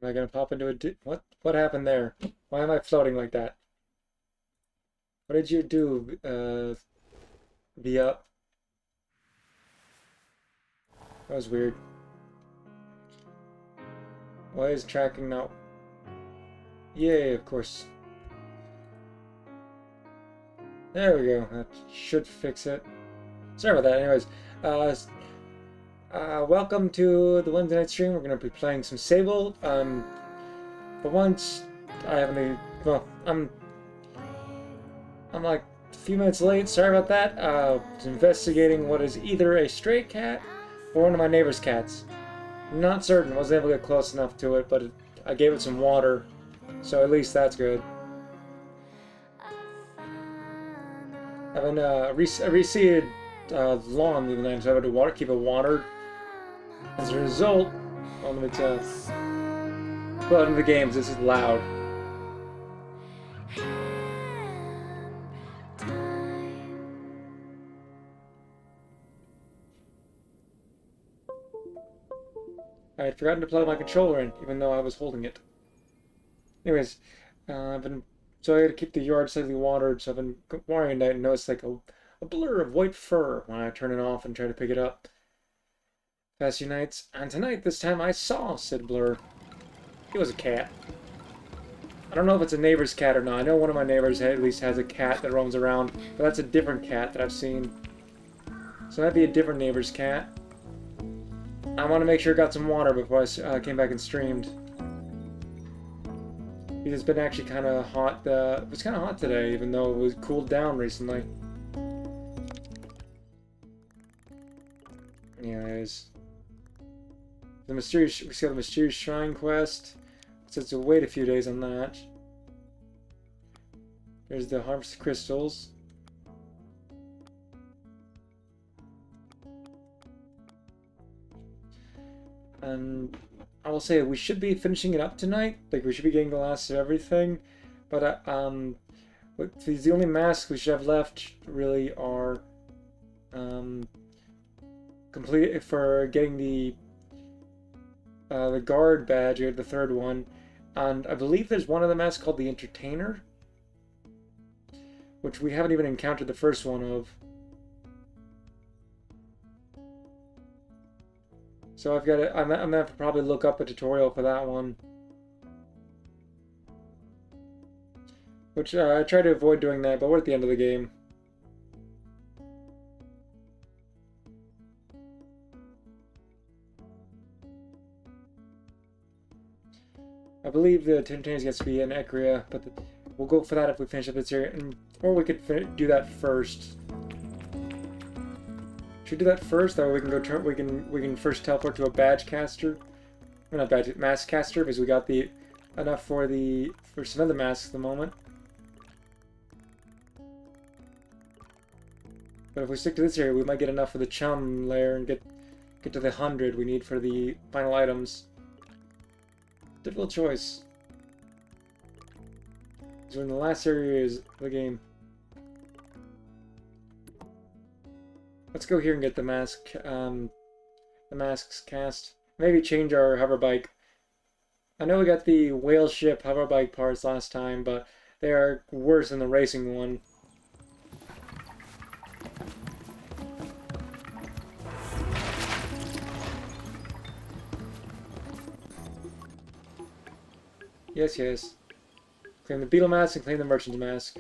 Am I gonna pop into a what happened there? Why am I floating like that? What did you do, V up? That was weird. Why is tracking not... Yay, of course. There we go. That should fix it. Sorry about that. Anyways, welcome to the Wednesday night stream. We're going to be playing some Sable. For once, I haven't been... Well, I'm like a few minutes late. Sorry about that. Was investigating what is either a stray cat or one of my neighbor's cats. I'm not certain. I wasn't able to get close enough to it, but I gave it some water. So at least that's good. I've been reseeded lawn the other night, so I had to keep it watered. As a result, well, let me tell you. But in the games, this is loud. I had forgotten to plug my controller in, even though I was holding it. Anyways, so I had to keep the yard slightly watered, so I've been watering it and noticed like a blur of white fur when I turn it off and try to pick it up. Past few nights, and tonight, this time I saw said blur. It was a cat. I don't know if it's a neighbor's cat or not. I know one of my neighbors at least has a cat that roams around, but that's a different cat that I've seen. So that'd be a different neighbor's cat. I want to make sure I got some water before I came back and streamed. It's been actually kind of hot. It was kind of hot today, even though it was cooled down recently. Anyways, we got the mysterious shrine quest. So it's to wait a few days on that. There's the harvest crystals. And I will say we should be finishing it up tonight. Like we should be getting the last of everything. But the only masks we should have left really are complete for getting the guard badge, or the third one. And I believe there's one of the masks called the Entertainer, which we haven't even encountered the first one of. So I've got to, I'm gonna have to probably look up a tutorial for that one. Which I try to avoid doing that, but we're at the end of the game. I believe the Entertainer's gets to be in Ecria, but we'll go for that if we finish up this area, or we could do that first. Should we do that first? That way we can go we can first teleport to a badge caster, or not badge, mask caster, because we got the enough for some of the masks at the moment. But if we stick to this area, we might get enough for the chum layer and get to the 100 we need for the final items. Difficult choice. So in the last area is the game. Let's go here and get the masks cast. Maybe change our hover bike. I know we got the whale ship hover bike parts last time, but they are worse than the racing one. Yes, yes. Claim the beetle mask and claim the merchant's mask.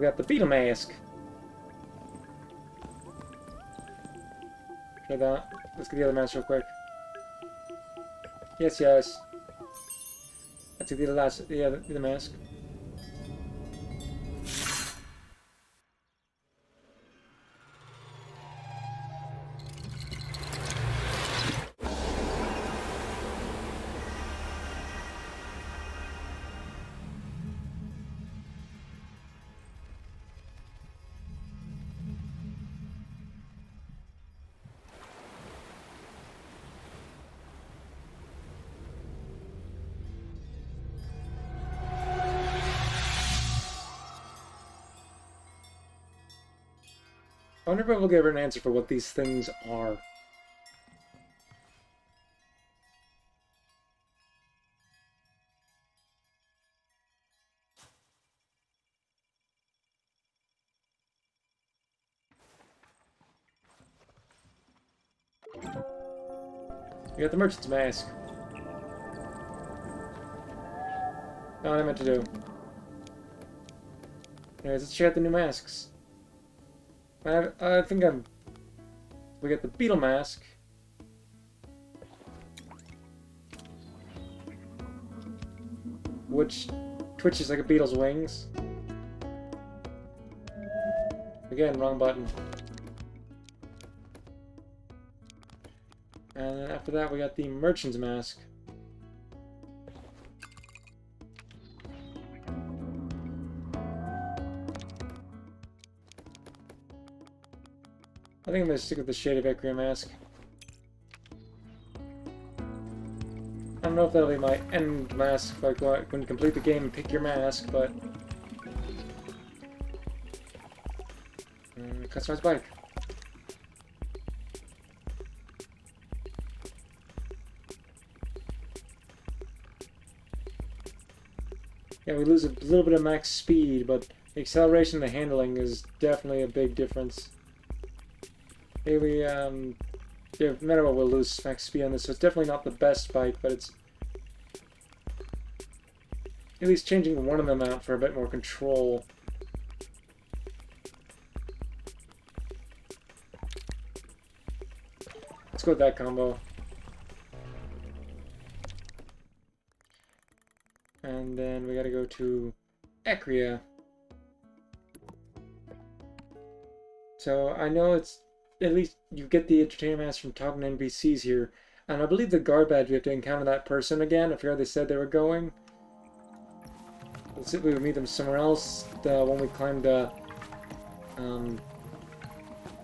We got the beetle mask. Try that. Let's get the other mask real quick. Yes, yes. I took the last, the mask. I wonder if we'll get an answer for what these things are. We got the merchant's mask. Not what I meant to do. Anyways, let's check out the new masks. I think I'm... We got the beetle mask. Which twitches like a beetle's wings. Again, wrong button. And then after that we got the merchant's mask. I think I'm going to stick with the Shade of Ecria mask. I don't know if that'll be my end mask, like when you complete the game and pick your mask, but... Customize bike. Yeah, we lose a little bit of max speed, but the acceleration and the handling is definitely a big difference. Maybe, yeah, no matter what, we'll lose max speed on this, so it's definitely not the best bike, but it's at least changing one of them out for a bit more control. Let's go with that combo. And then we gotta go to Ecria. So I know it's, at least you get the entertainment mask from talking to NPCs here. And I believe the guard badge, we have to encounter that person again. I forgot they said they were going. Let's see if we would meet them somewhere else. The one we climbed the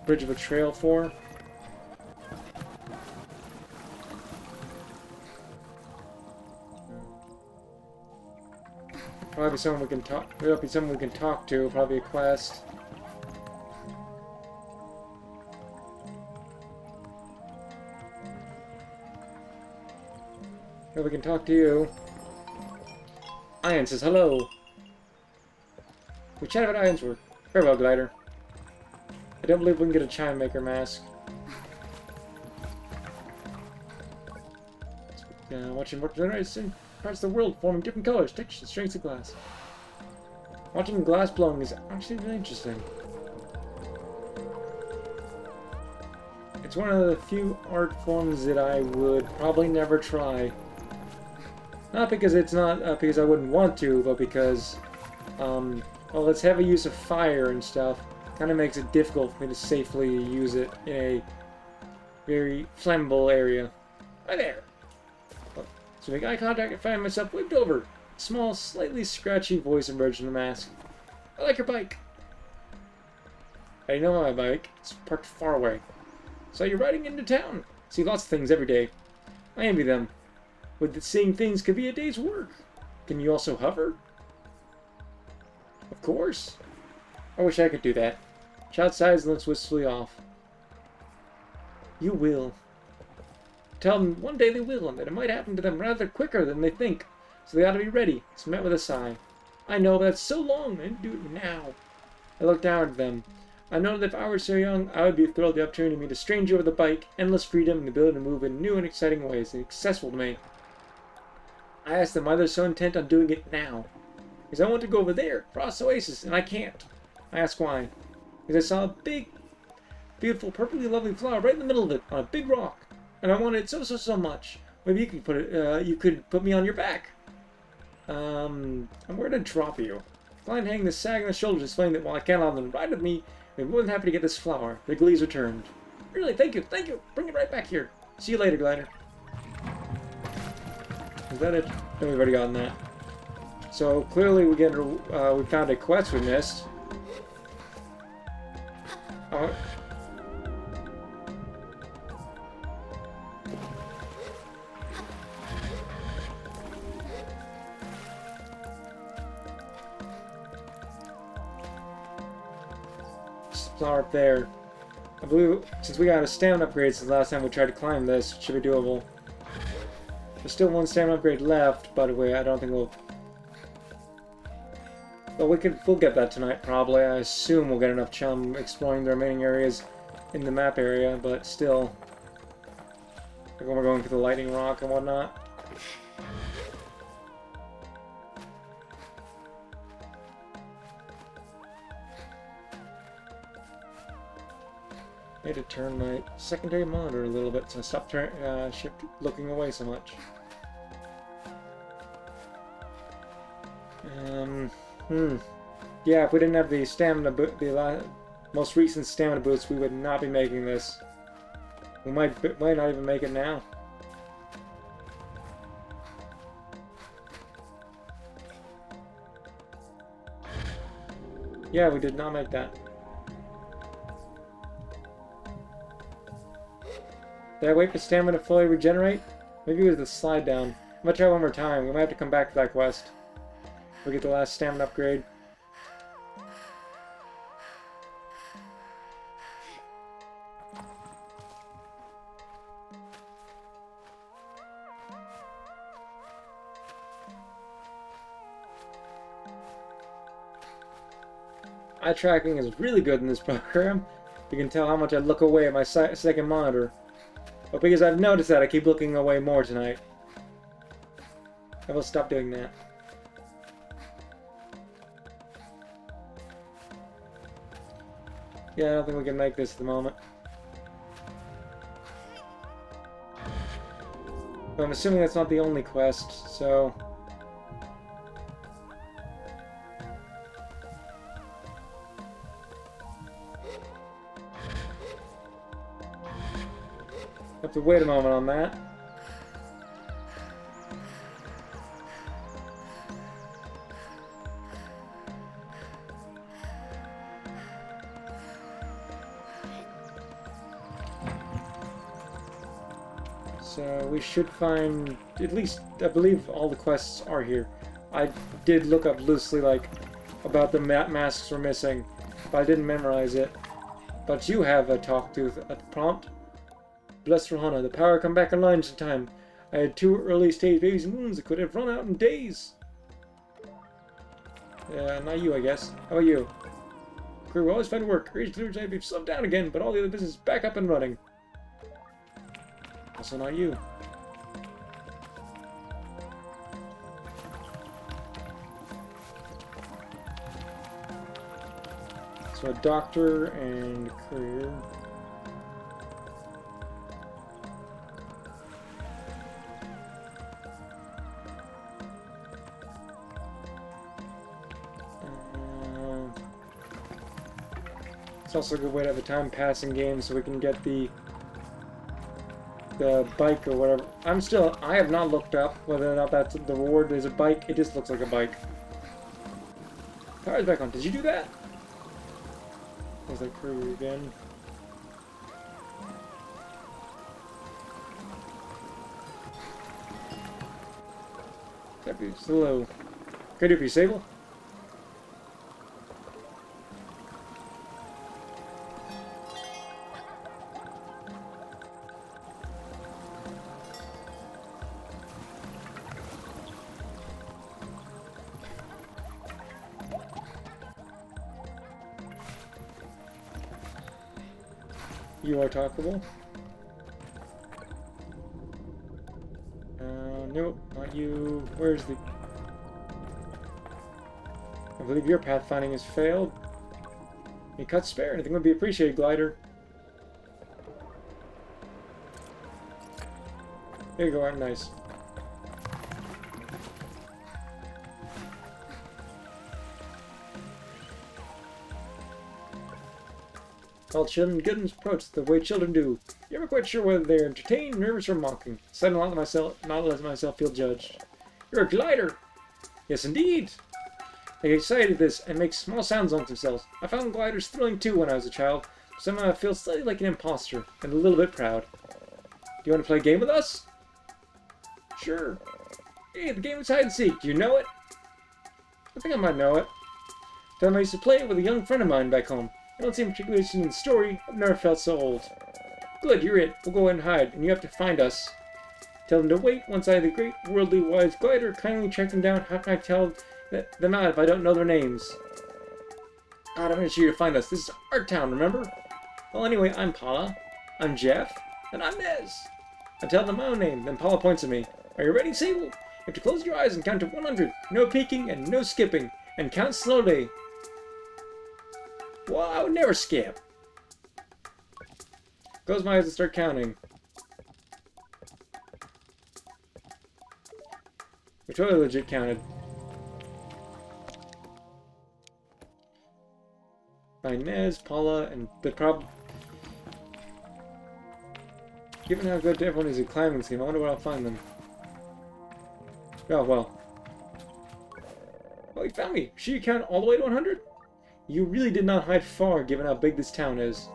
Bridge of Betrayal for. Probably someone we can talk. There'll be someone we can talk to. Probably a quest. Here we can talk to you. Ian says hello. We chat about Ian's work. Very well, Glider. I don't believe we can get a chime maker mask. Watching what generates in parts of the world forming different colors, textures, and strengths of glass. Watching glass blowing is actually really interesting. It's one of the few art forms that I would probably never try. Not because it's not because I wouldn't want to, but because well, its heavy use of fire and stuff kind of makes it difficult for me to safely use it in a very flammable area. Hi there. So make eye contact and find myself whipped over. A small, slightly scratchy voice emerged from the mask. I like your bike. I know my bike. It's parked far away. So you're riding into town. See lots of things every day. I envy them. With seeing things could be a day's work. Can you also hover? Of course. I wish I could do that. Child sighs and looks wistfully off. You will. Tell them one day they will, and that it might happen to them rather quicker than they think. So they ought to be ready. It's met with a sigh. I know, but that's so long. I didn't do it now. I look down at them. I know that if I were so young, I would be thrilled with the opportunity to meet a stranger with a bike, endless freedom, and the ability to move in new and exciting ways, accessible to me. I asked them why they're so intent on doing it now. Because I want to go over there, Frost Oasis, and I can't. I ask why. Because I saw a big, beautiful, perfectly lovely flower right in the middle of it on a big rock, and I wanted it so much. Maybe you could put it. You could put me on your back. I'm where to drop you. Flying hang the sag on the shoulders, explaining that while I can't allow them to ride with me, they're more than happy to get this flower. Their glee's returned. Really, thank you. Bring it right back here. See you later, glider. Is that it? No, we've already gotten that. So clearly we found a quest we missed. Flower up there. I believe since we got a stamina upgrade since the last time we tried to climb this, it should be doable. There's still one stamina upgrade left, by the way. I don't think we'll. Well, we'll get that tonight probably. I assume we'll get enough chum exploring the remaining areas in the map area, but still. Like when we're going for the lightning rock and whatnot. I need to turn my secondary monitor a little bit so I stop looking away so much. Yeah, if we didn't have the stamina most recent stamina boost, we would not be making this. We might not even make it now. Yeah, we did not make that. Did I wait for stamina to fully regenerate? Maybe it was the slide down. I'm gonna try one more time. We might have to come back to that quest. We get the last stamina upgrade. Eye tracking is really good in this program. You can tell how much I look away at my second monitor. But because I've noticed that, I keep looking away more tonight. I will stop doing that. Yeah, I don't think we can make this at the moment. But I'm assuming that's not the only quest, so... have to wait a moment on that. So we should find, at least, I believe all the quests are here. I did look up loosely, like, about the masks we're missing, but I didn't memorize it. But you have a talk to a prompt. Bless Rahana, the power come back online in time. I had 2 early stage babies and wounds that could have run out in days. Not you, I guess. How about you? Crew, we always find work. Rage delivery type, we've slowed down again, but all the other business is back up and running. Also not you. So a doctor and career. It's also a good way to have a time passing game so we can get the bike or whatever. I have not looked up whether or not that's the reward is a bike. It just looks like a bike. Power's back on. Did you do that? There's that crew again. Deputy, hello. Can I do for you, Sable? You are talkable. Nope, not you. Where's the... I believe your pathfinding has failed. Any cuts spare? Anything would be appreciated, glider. There you go, I'm nice. All children good and approach the way children do. You're never quite sure whether they're entertained, nervous, or mocking. So I don't let myself feel judged. You're a glider! Yes, indeed! They get excited at this and make small sounds amongst themselves. I found gliders thrilling too when I was a child. Somehow I feel slightly like an imposter and a little bit proud. Do you want to play a game with us? Sure. Hey, the game is hide and seek. Do you know it? I think I might know it. Tell them I used to play it with a young friend of mine back home. I don't seem particularly interested in the story. I've never felt so old. Good, you're it. We'll go ahead and hide, and you have to find us. Tell them to wait. Once I, the great worldly wise glider, kindly track them down. How can I tell them out if I don't know their names? God, I'm going to show you to find us. This is our town, remember? Well, anyway, I'm Paula. I'm Jeff. And I'm Nez. I tell them my own name, then Paula points at me. Are you ready, Sable? You have to close your eyes and count to 100. No peeking and no skipping. And count slowly. Well, I would never skip. Close my eyes and start counting. We totally legit counted. By Nez, Paula, and the problem. Given how good everyone is at climbing this game, I wonder where I'll find them. Oh, well. Oh, you found me! Should you count all the way to 100? You really did not hide far, given how big this town is.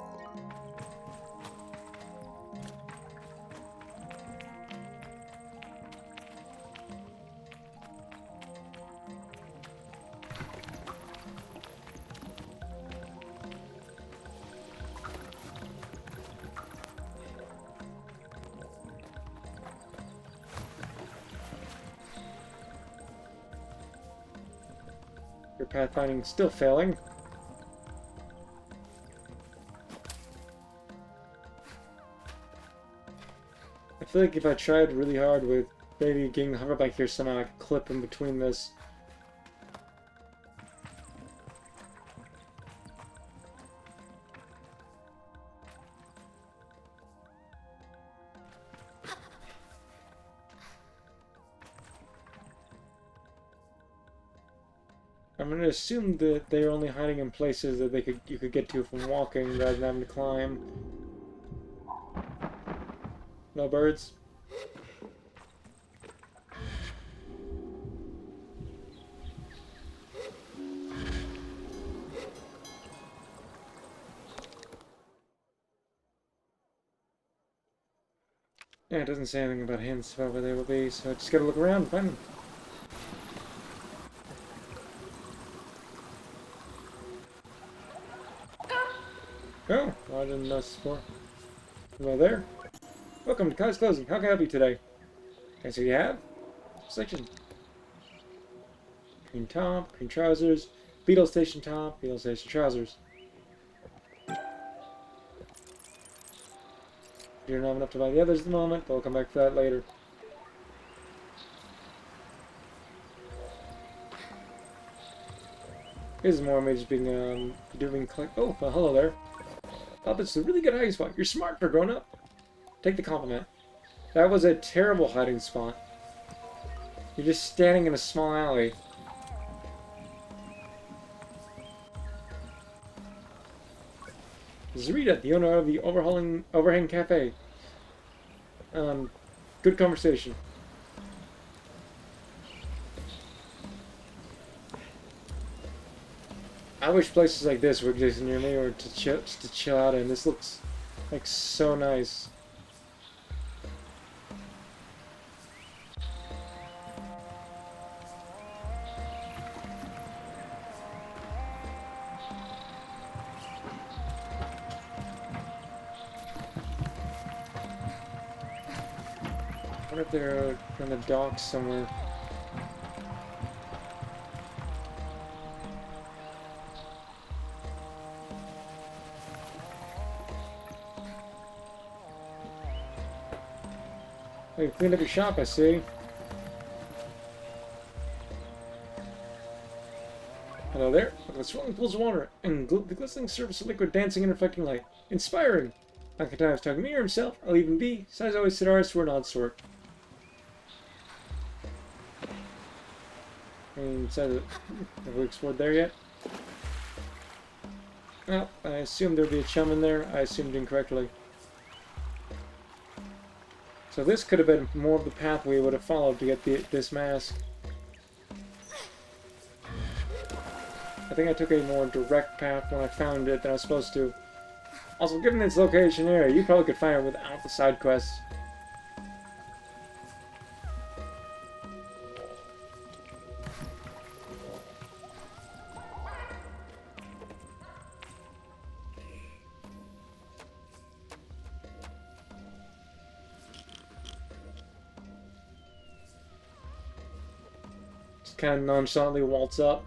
Your pathfinding still failing. I feel like if I tried really hard with maybe getting the hoverback here somehow, I could clip in between this. I'm going to assume that they're only hiding in places that you could get to from walking rather than having to climb. No birds? Yeah, it doesn't say anything about hints about where they will be, so I just gotta look around and find them. Oh, well, I didn't notice before. Hello there. Welcome to College Closing. How can I help you today? Okay, so you have section. Green top, green trousers, Beetle Station top, Beetle Station trousers. You don't have enough to buy the others at the moment, but we'll come back for that later. Here's more images being collect. Oh, well, hello there. Oh, this is a really good hiding spot. You're smart for grown up. Take the compliment. That was a terrible hiding spot. You're just standing in a small alley. Zarita, the owner of the Overhang Cafe. Good conversation. I wish places like this were existing near me or just to chill out in. This looks like so nice. I wonder if they're on the docks somewhere. Oh, you cleaned up your shop, I see. Hello there. Looks with swirling pools of water and the glistening surface of liquid dancing and reflecting light. Inspiring! I can times talking mirror himself, I'll even be, besides always sit ours for an odd sort. And says it. Have we explored there yet? Well, I assumed there'd be a chum in there. I assumed incorrectly. So this could have been more of the path we would have followed to get this mask. I think I took a more direct path when I found it than I was supposed to. Also, given its location here, you probably could find it without the side quests. Just kind of nonchalantly waltz up.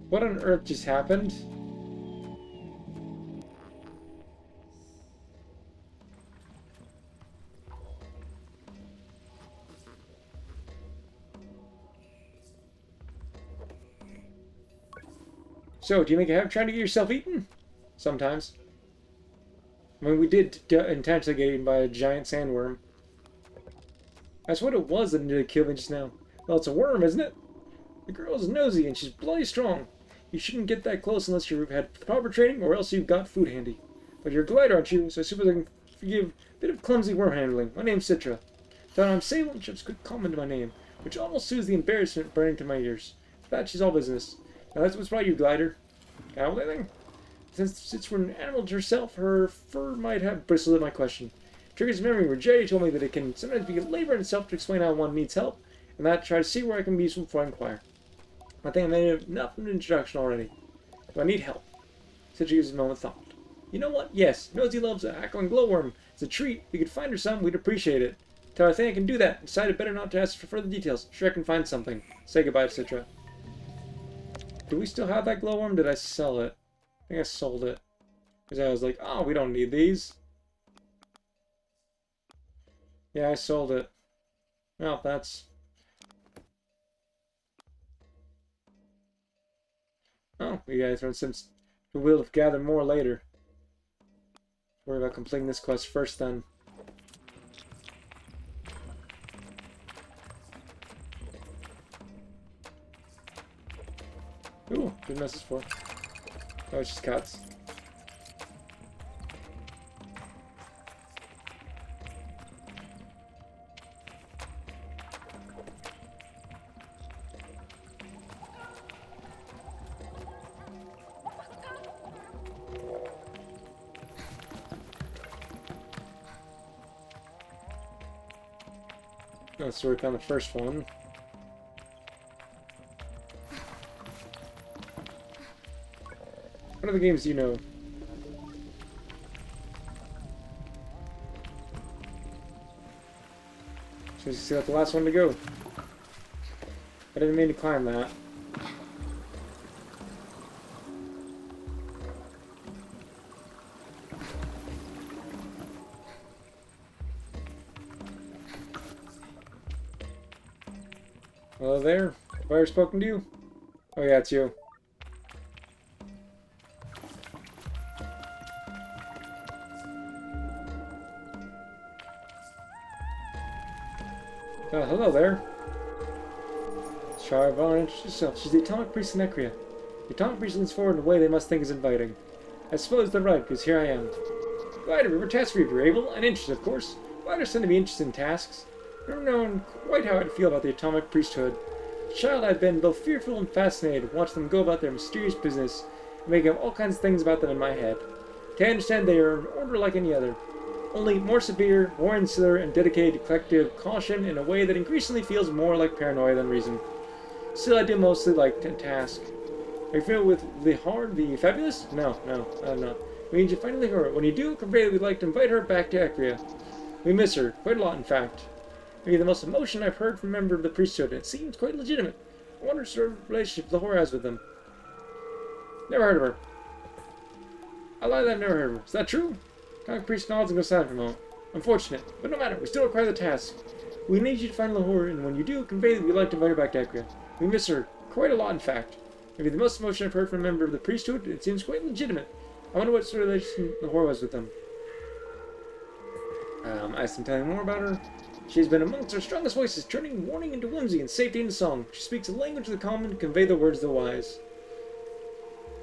What on earth just happened? So, do you make a habit of trying to get yourself eaten? Sometimes. I mean, we did intentionally get eaten by a giant sandworm. That's what it was that nearly killed me just now. Well, it's a worm, isn't it? The girl is nosy and she's bloody strong. You shouldn't get that close unless you've had proper training or else you've got food handy. But you're a glider, aren't you? So I suppose I can forgive a bit of clumsy worm handling. My name's Citra. Thought I'm Sable and ships could comment my name, which almost soothes the embarrassment burning to my ears. For that, she's all business. Now that's what's brought you, glider. Got anything? Since we're an animal herself, her fur might have bristled at my question. Triggers memory where Jerry told me that it can sometimes be a labor in itself to explain how one needs help, and that I try to see where I can be useful before I inquire. I think I made enough of an introduction already. Do I need help? Citra gives a moment of thought. You know what? Yes, Nosy loves a hackling glowworm. It's a treat. If we could find her some, we'd appreciate it. Tell her I think I can do that. Decided better not to ask for further details. Sure I can find something. Say goodbye to Citra. Do we still have that glowworm? Did I sell it? I think I sold it. Because I was like, oh, we don't need these. Yeah, I sold it. Well, that's... Oh, we guys are some... We'll gather more later. Worry about completing this quest first, then. Ooh, good message for. Oh, it's just cuts. Let's work on the first one. What other games do you know? So you see, that's the last one to go. I didn't mean to climb that. Hello there. Have I ever spoken to you? Oh yeah, it's you. Hello there. Charvon, introduce yourself. She's the Atomic Priest of Necria. The Atomic Priest leans forward in a way they must think is inviting. I suppose they're right, because here I am. Glider, we were tasked for you if you're able, and interested, of course. Gliders tend to be interested in tasks. I've never known quite how I'd feel about the Atomic Priesthood. As a child, I've been both fearful and fascinated, watching them go about their mysterious business, and making up all kinds of things about them in my head. To understand they are an order like any other. Only more severe, more insular, and dedicated to collective caution in a way that increasingly feels more like paranoia than reason. Still, I do mostly like to task. Are you familiar with the Hard, the Fabulous? No, I'm not. We need you to finally her. When you do, convey that we'd like to invite her back to Acria. We miss her, quite a lot in fact. Maybe the most emotion I've heard from a member of the priesthood, and it seems quite legitimate. I wonder what sort of relationship Lahore has with them. Never heard of her. I lied that I've never heard of her. Is that true? Comic Priest nods and goes silent for a moment. Unfortunate, but no matter, we still require the task. We need you to find Lahore, and when you do, convey that we'd like to invite her back to Ekria. We miss her. Quite a lot, in fact. Maybe the most emotion I've heard from a member of the priesthood. It seems quite legitimate. I wonder what sort of relation Lahore was with them. I asked him to tell me more about her. She has been amongst our strongest voices, turning warning into whimsy and safety into song. She speaks a language of the common to convey the words of the wise.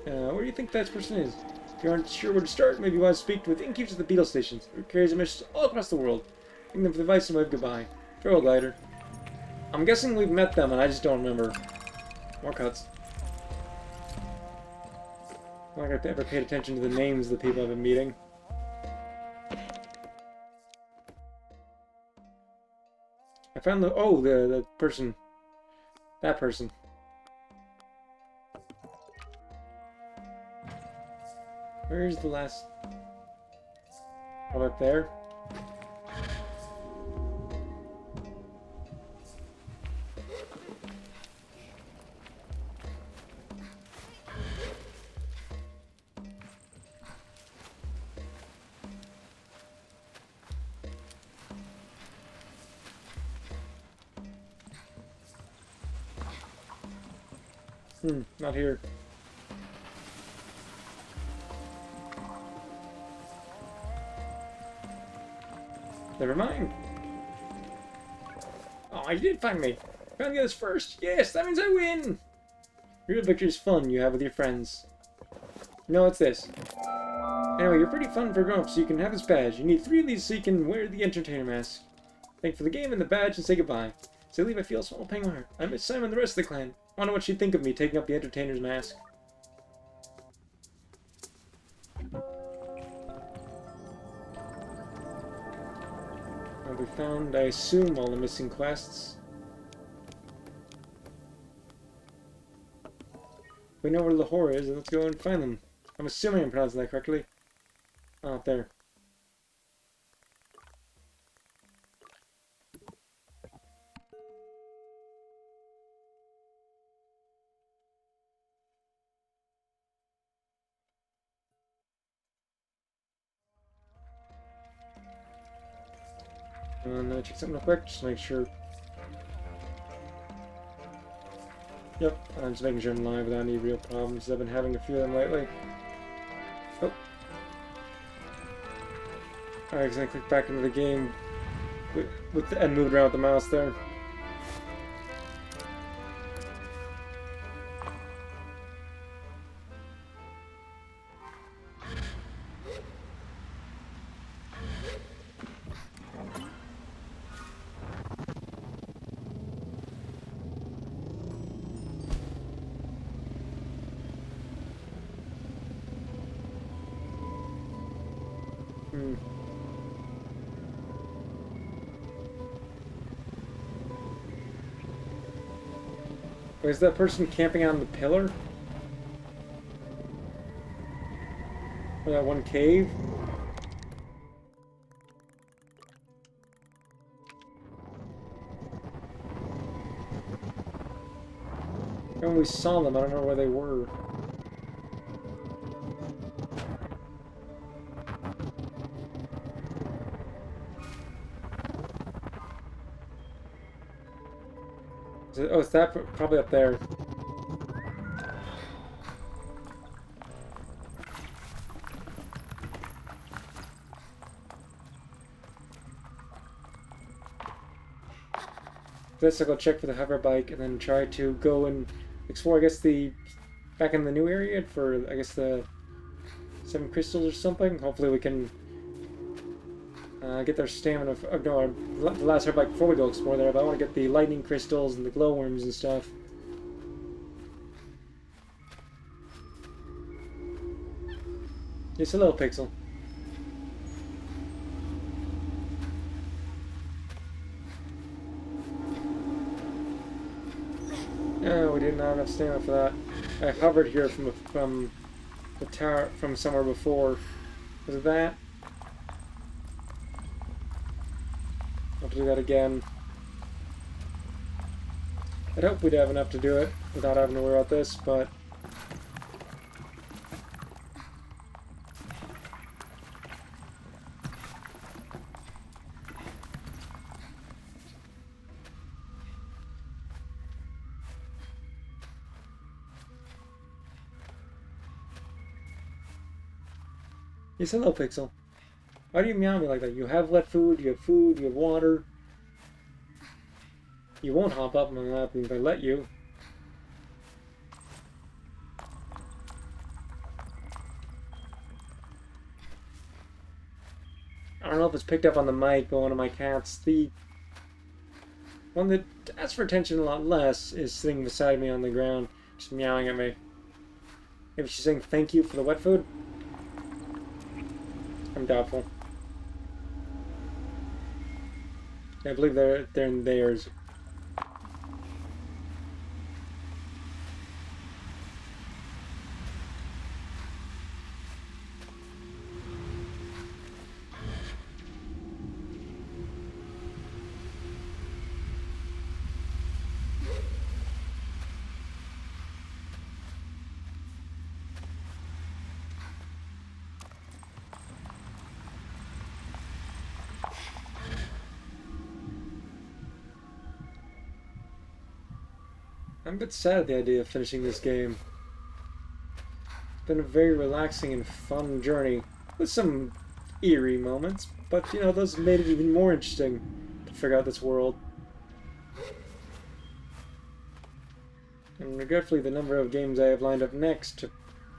Where do you think that person is? If you aren't sure where to start, maybe you want to speak with innkeepers at the beetle stations, who carries a message all across the world. Bring them for advice and wave goodbye. Farewell, glider. I'm guessing we've met them, and I just don't remember. More cuts. I'm not gonna ever paid attention to the names of the people I've been meeting. I found the person. That person. Where's the last... One up there? Not here. Never mind. Oh, you did find me. Found the others first. Yes, that means I win. Real victory is fun you have with your friends. No, it's this. Anyway, you're pretty fun for grown-ups, so you can have this badge. You need 3 of these so you can wear the entertainer mask. Thank you for the game and the badge and say goodbye. As I leave, I feel a small pang in my heart. I miss Simon and the rest of the clan. I wonder what she'd think of me taking up the entertainer's mask. We found, I assume, all the missing quests. We know where Lahore is, and let's go and find them. I'm assuming I'm pronouncing that correctly. Oh, up there. And check something real quick, just to make sure. Yep, I'm just making sure I'm live without any real problems. I've been having a few of them lately. Oh. Alright, I'm gonna click back into the game and move around with the mouse there. Is that person camping on the pillar? Or that one cave? When we saw them, I don't know where they were. Oh, it's that probably up there. Let's go check for the hover bike and then try to go and explore, I guess, back in the new area for, I guess, the 7 crystals or something. Hopefully we can get their stamina. No, the last hover bike before we go explore there, but I want to get the lightning crystals and the glowworms and stuff. Just a little pixel. No, we didn't have enough stamina for that. I hovered here from the tower from somewhere before. Was it that? I'll do that again. I'd hope we'd have enough to do it without having to worry about this, but Yes, hello, Pixel. Why do you meow me like that? You have wet food, you have water. You won't hop up my lap if I let you. I don't know if it's picked up on the mic, but one of my cats, the one that asks for attention a lot less, is sitting beside me on the ground, just meowing at me. Maybe she's saying thank you for the wet food? I'm doubtful. I believe they're in theirs. I'm a bit sad at the idea of finishing this game. It's been a very relaxing and fun journey, with some eerie moments, but you know, those made it even more interesting to figure out this world. And regretfully, the number of games I have lined up next,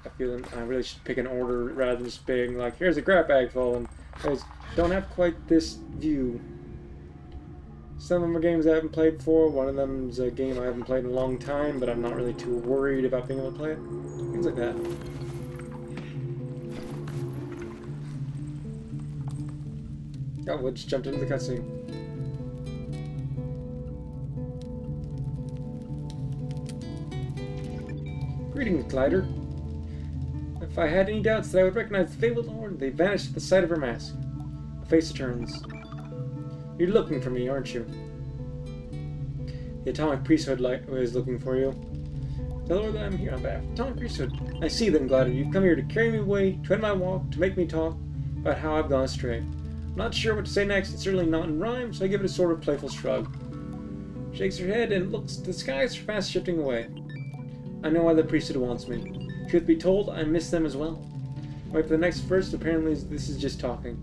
I feel I really should pick an order rather than just being like, here's a grab bag full, and I don't have quite this view. Some of them are games I haven't played before. One of them is a game I haven't played in a long time, but I'm not really too worried about being able to play it. Things like that. Oh, we just jumped into the cutscene. Greetings, Glider. If I had any doubts that I would recognize the fabled lord, they vanished at the sight of her mask. The face turns. You're looking for me, aren't you? The Atomic Priesthood is looking for you. Tell her that I'm here on behalf of the Atomic Priesthood. I see then, Glider. You've come here to carry me away, to end my walk, to make me talk about how I've gone astray. I'm not sure what to say next. It's certainly not in rhyme, so I give it a sort of playful shrug. Shakes her head and looks to the skies, fast shifting away. I know why the priesthood wants me. Truth be told, I miss them as well. Wait for the next verse. Apparently, this is just talking.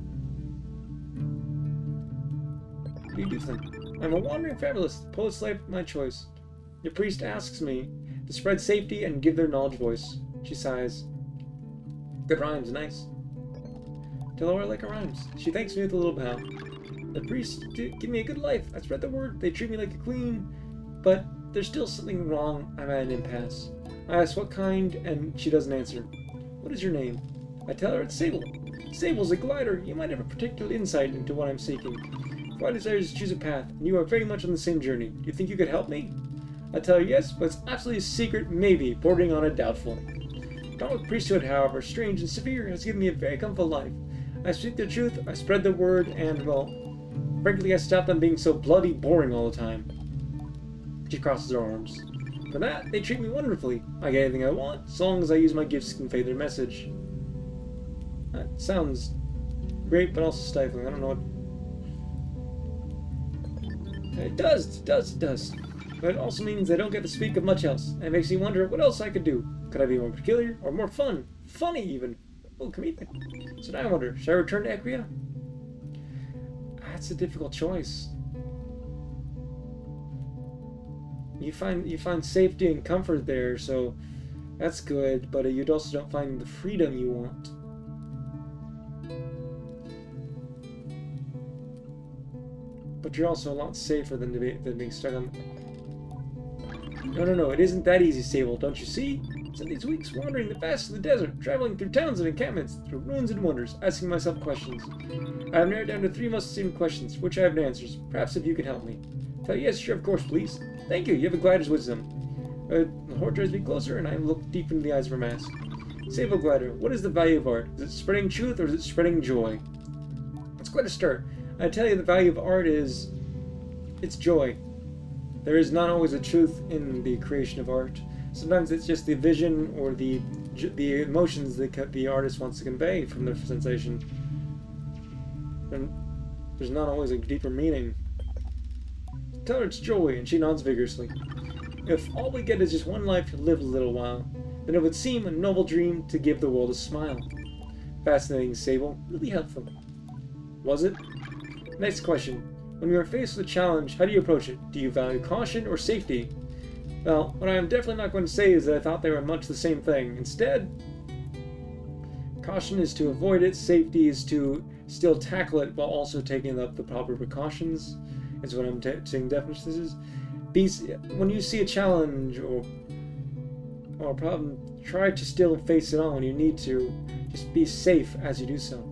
What do you do then? I'm a wandering fabulist, poet slave of my choice. Your priest asks me to spread safety and give their knowledge voice. She sighs. Good rhymes, nice. Tell her I like her rhymes. She thanks me with a little bow. The priest give me a good life. I spread the word. They treat me like a queen. But there's still something wrong. I'm at an impasse. I ask what kind, and she doesn't answer. What is your name? I tell her it's Sable. Sable's a glider. You might have a particular insight into what I'm seeking. If I desire to choose a path, and you are very much on the same journey, do you think you could help me? I tell her yes, but it's absolutely a secret, maybe, bordering on a doubtful. Atomic priesthood, however, strange and severe, has given me a very comfortable life. I speak the truth, I spread the word, and, well, frankly, I stopped them being so bloody boring all the time. She crosses her arms. For that, they treat me wonderfully. I get anything I want, so long as I use my gifts to convey their message. That sounds great, but also stifling. I don't know what... It does. But it also means I don't get to speak of much else. And it makes me wonder what else I could do. Could I be more peculiar, or more fun? Funny, even. Oh, comedic. So now I wonder, should I return to Equia? That's a difficult choice. You find safety and comfort there, so that's good, but you also don't find the freedom you want. But you're also a lot safer than being stuck on... No, it isn't that easy, Sable, don't you see? Spent these weeks wandering the vast of the desert, traveling through towns and encampments, through ruins and wonders, asking myself questions. I have narrowed down to 3 most esteemed questions, for which I have no answers. Perhaps if you could help me. Tell yes, sure, of course, please. Thank you, you have a glider's wisdom. The horde drives me closer, and I look deep into the eyes of her mask. Sable Glider, what is the value of art? Is it spreading truth, or is it spreading joy? It's quite a start. I tell you, the value of art is... it's joy. There is not always a truth in the creation of art. Sometimes it's just the vision or the emotions that the artist wants to convey from their sensation. And there's not always a deeper meaning. Tell her it's joy, and she nods vigorously. If all we get is just one life to live a little while, then it would seem a noble dream to give the world a smile. Fascinating, Sable. Really helpful. Was it? Next question. When you are faced with a challenge, how do you approach it? Do you value caution or safety? Well, what I am definitely not going to say is that I thought they were much the same thing. Instead, caution is to avoid it, safety is to still tackle it while also taking up the proper precautions, is what I'm saying definitions is. When you see a challenge or a problem, try to still face it on when you need to. Just be safe as you do so.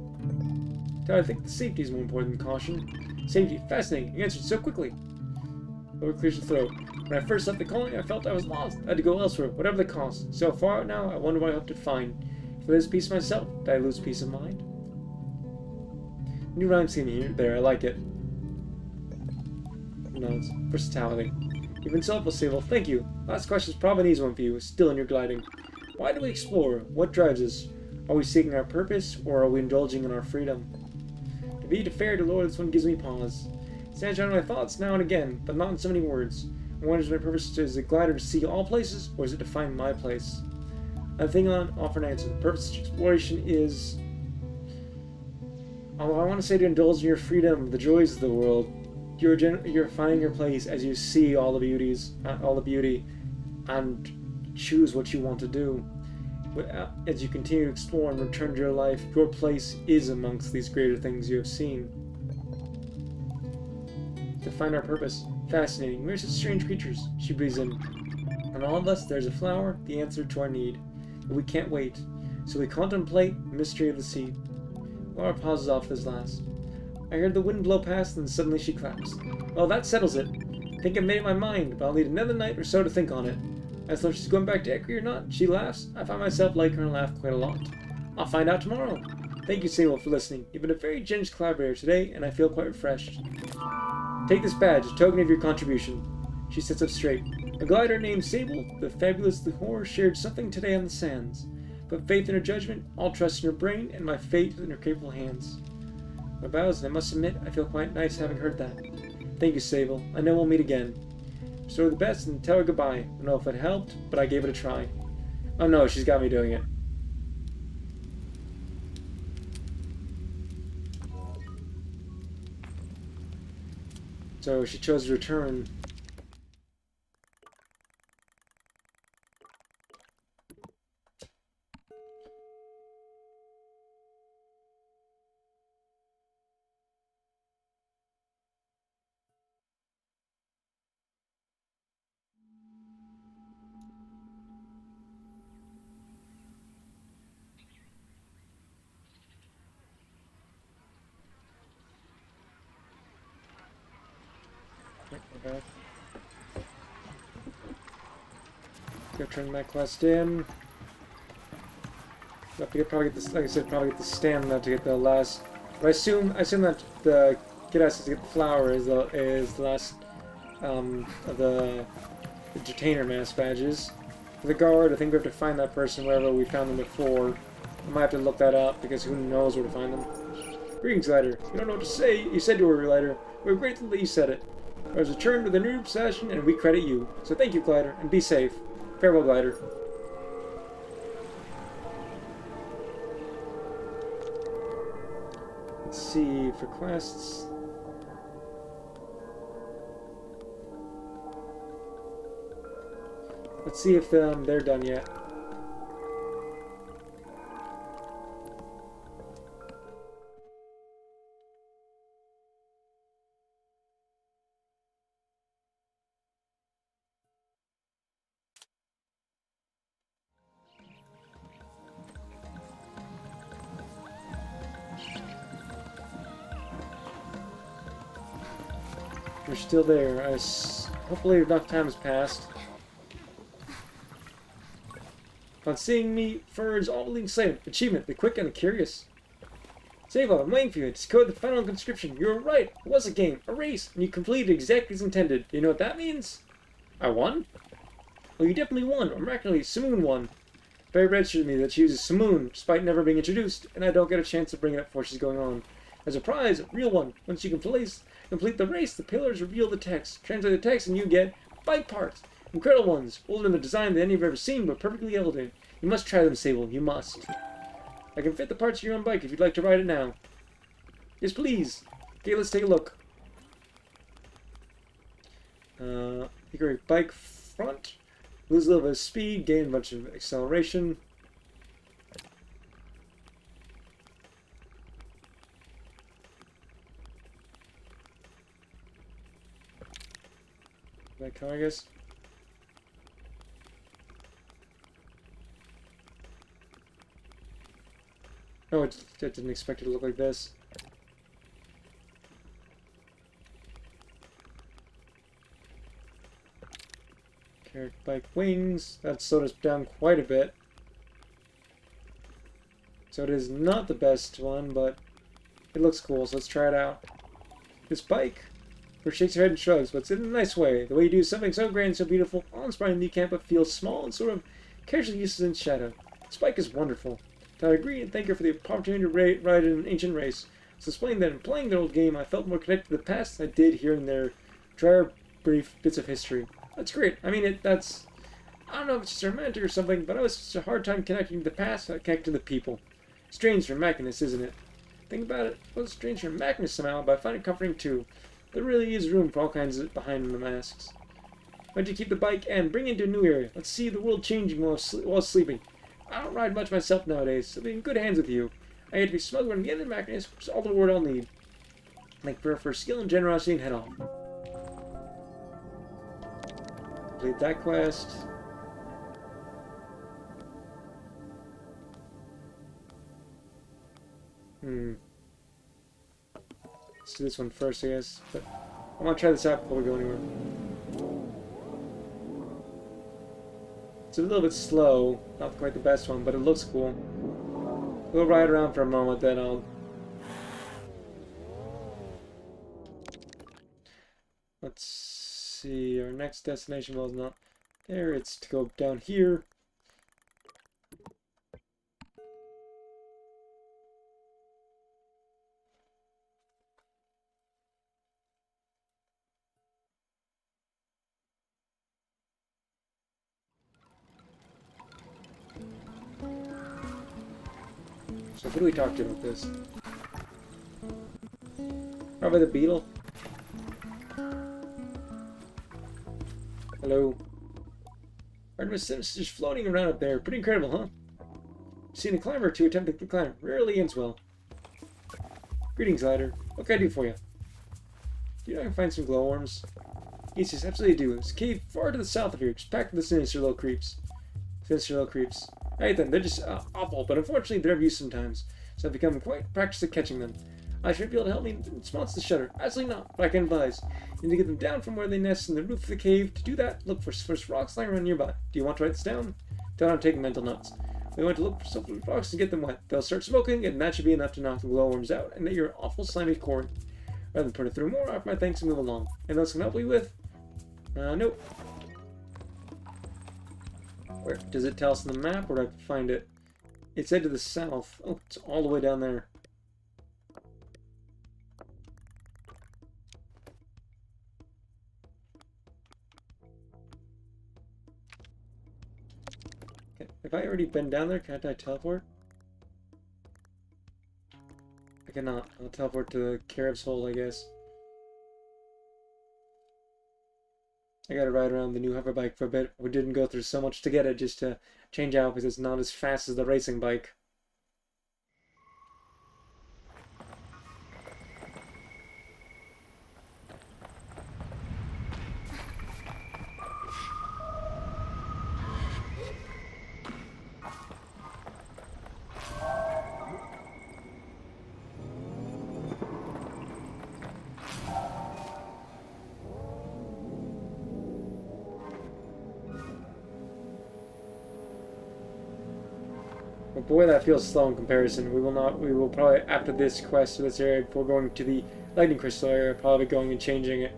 So I think the safety is more important than caution. Safety, fascinating. You answered so quickly. Over clears your throat. When I first left the colony, I felt I was lost. I had to go elsewhere, whatever the cost. So far out now, I wonder what I hope to find. If I lose peace myself, did I lose peace of mind? New rhyme scheme here. There, I like it. No, it's versatility. You've been so helpful, Sable. Thank you. Last question is probably an easy one for you. Still in your gliding. Why do we explore? What drives us? Are we seeking our purpose, or are we indulging in our freedom? To be fair to Lord, this one gives me pause. It stands out in my thoughts now and again, but not in so many words. I wonder if my purpose is a glider to see all places, or is it to find my place? I think on offer an answer. The purpose of exploration is... Although I want to say to indulge in your freedom, the joys of the world, you're finding your place as you see all the beauty, and choose what you want to do. But as you continue to explore and return to your life, your place is amongst these greater things you have seen. To find our purpose. Fascinating. We're such strange creatures. She breathes in. On all of us, there's a flower, the answer to our need. But we can't wait. So we contemplate the mystery of the sea. Laura pauses off this last. I heard the wind blow past, and suddenly she claps. Well, that settles it. I think I've made up my mind, but I'll need another night or so to think on it. As though she's going back to Equi or not, she laughs. I find myself liking her laugh quite a lot. I'll find out tomorrow. Thank you, Sable, for listening. You've been a very generous collaborator today, and I feel quite refreshed. Take this badge, a token of your contribution. She sits up straight. A glider named Sable, the fabulous horror, shared something today on the sands. Put faith in her judgment, all trust in her brain, and my fate in her capable hands. My bows, and I must admit, I feel quite nice having heard that. Thank you, Sable. I know we'll meet again. Restore the best and tell her goodbye. I don't know if it helped, but I gave it a try. Oh no, she's got me doing it. So she chose to return. Okay. Go turn that quest in. Have to probably get this, like I said, probably get the stamina to get the last. But I assume that the kid has to get the flower is the last of the entertainer mask badges. For the guard, I think we have to find that person wherever we found them before. I might have to look that up because who knows where to find them. Greetings, Glider. You don't know what to say. You said you were a Glider. We're grateful that you said it. I was returned with a new obsession, and we credit you. So thank you, Glider, and be safe. Farewell, Glider. Let's see, for quests... Let's see if they're done yet. You're still there. Hopefully enough time has passed. Upon seeing me, Fern's all-leading excitement, achievement, the quick and the curious. Sable, I'm waiting for you. It's code the final conscription. You were right. It was a game, a race, and you completed exactly as intended. Do you know what that means? I won? Well, you definitely won, or miraculously, Simoon won. Barry registered me that she uses Simoon, despite never being introduced, and I don't get a chance to bring it up before she's going on. As a prize, a real one. Once you complete the race, the pillars reveal the text. Translate the text, and you get bike parts. Incredible ones, older in the design than any you've ever seen, but perfectly elegant. You must try them, Sable. You must. I can fit the parts of your own bike if you'd like to ride it now. Yes, please. Okay, let's take a look. Hickory bike front. Lose a little bit of speed, gain a bunch of acceleration. That car, I guess. Oh, I didn't expect it to look like this. Carrot bike wings. That slowed us down quite a bit. So it is not the best one, but it looks cool, so let's try it out. This bike, where shakes her head and shrugs, but it's in a nice way. The way you do something so grand, so beautiful, awe-inspiring, you can't but feel small and sort of casually useless in shadow. This bike is wonderful. I agree and thank her for the opportunity to ride in an ancient race. So explain that in playing the old game, I felt more connected to the past than I did hearing their drier, brief bits of history. That's great. I mean, that's... I don't know if it's just romantic or something, but I was such a hard time connecting to the past, I connect to the people. Strange for Magnus, isn't it? Think about it. Well, it's strange for Magnus somehow, but I find it comforting too. There really is room for all kinds of behind the masks. Why don't you keep the bike and bring it into a new area? Let's see the world changing while sleeping. I don't ride much myself nowadays, so I'll be in good hands with you. I get to be smuggler and the end of Magnus, which is all the word I'll need. Thank you for skill and generosity and head on. Complete that quest. Let's do this one first, I guess. But I want to try this out before we go anywhere. It's a little bit slow, not quite the best one, but it looks cool. We'll ride around for a moment, then I'll... Let's see, our next destination was not there, it's to go down here. So who do we talk to about this? Probably the beetle. Hello. Artemis Sims is floating around up there. Pretty incredible, huh? Seen a climber or two attempting to climb. Rarely ends well. Greetings, Glider. What can I do for you? Do you know I can find some glowworms? Yes, absolutely do. There's a cave far to the south of here. It's packed with the sinister little creeps. Sinister little creeps. Right then, they're just awful, but unfortunately they're of use sometimes, so I've become quite practiced at catching them. I should be able to help me response the shutter. Absolutely not, but I can advise. You need to get them down from where they nest in the roof of the cave. To do that, look for rocks lying around nearby. Do you want to write this down? Don't take mental notes. We want to look for some rocks and get them wet. They'll start smoking, and that should be enough to knock the glowworms out and let your awful slimy cord. Rather than put it through more, offer my thanks and move along. And else can help you with? Nope. Where does it tell us on the map, or do I have to find it? It said to the south. Oh, it's all the way down there. Okay. Have I already been down there? Can't I teleport? I cannot. I'll teleport to the Carib's Hole, I guess. I gotta ride around the new hover bike for a bit. We didn't go through so much to get it just to change out because it's not as fast as the racing bike. But boy, that feels slow in comparison. We will probably, after this quest to this area, before going to the lightning crystal area, probably going and changing it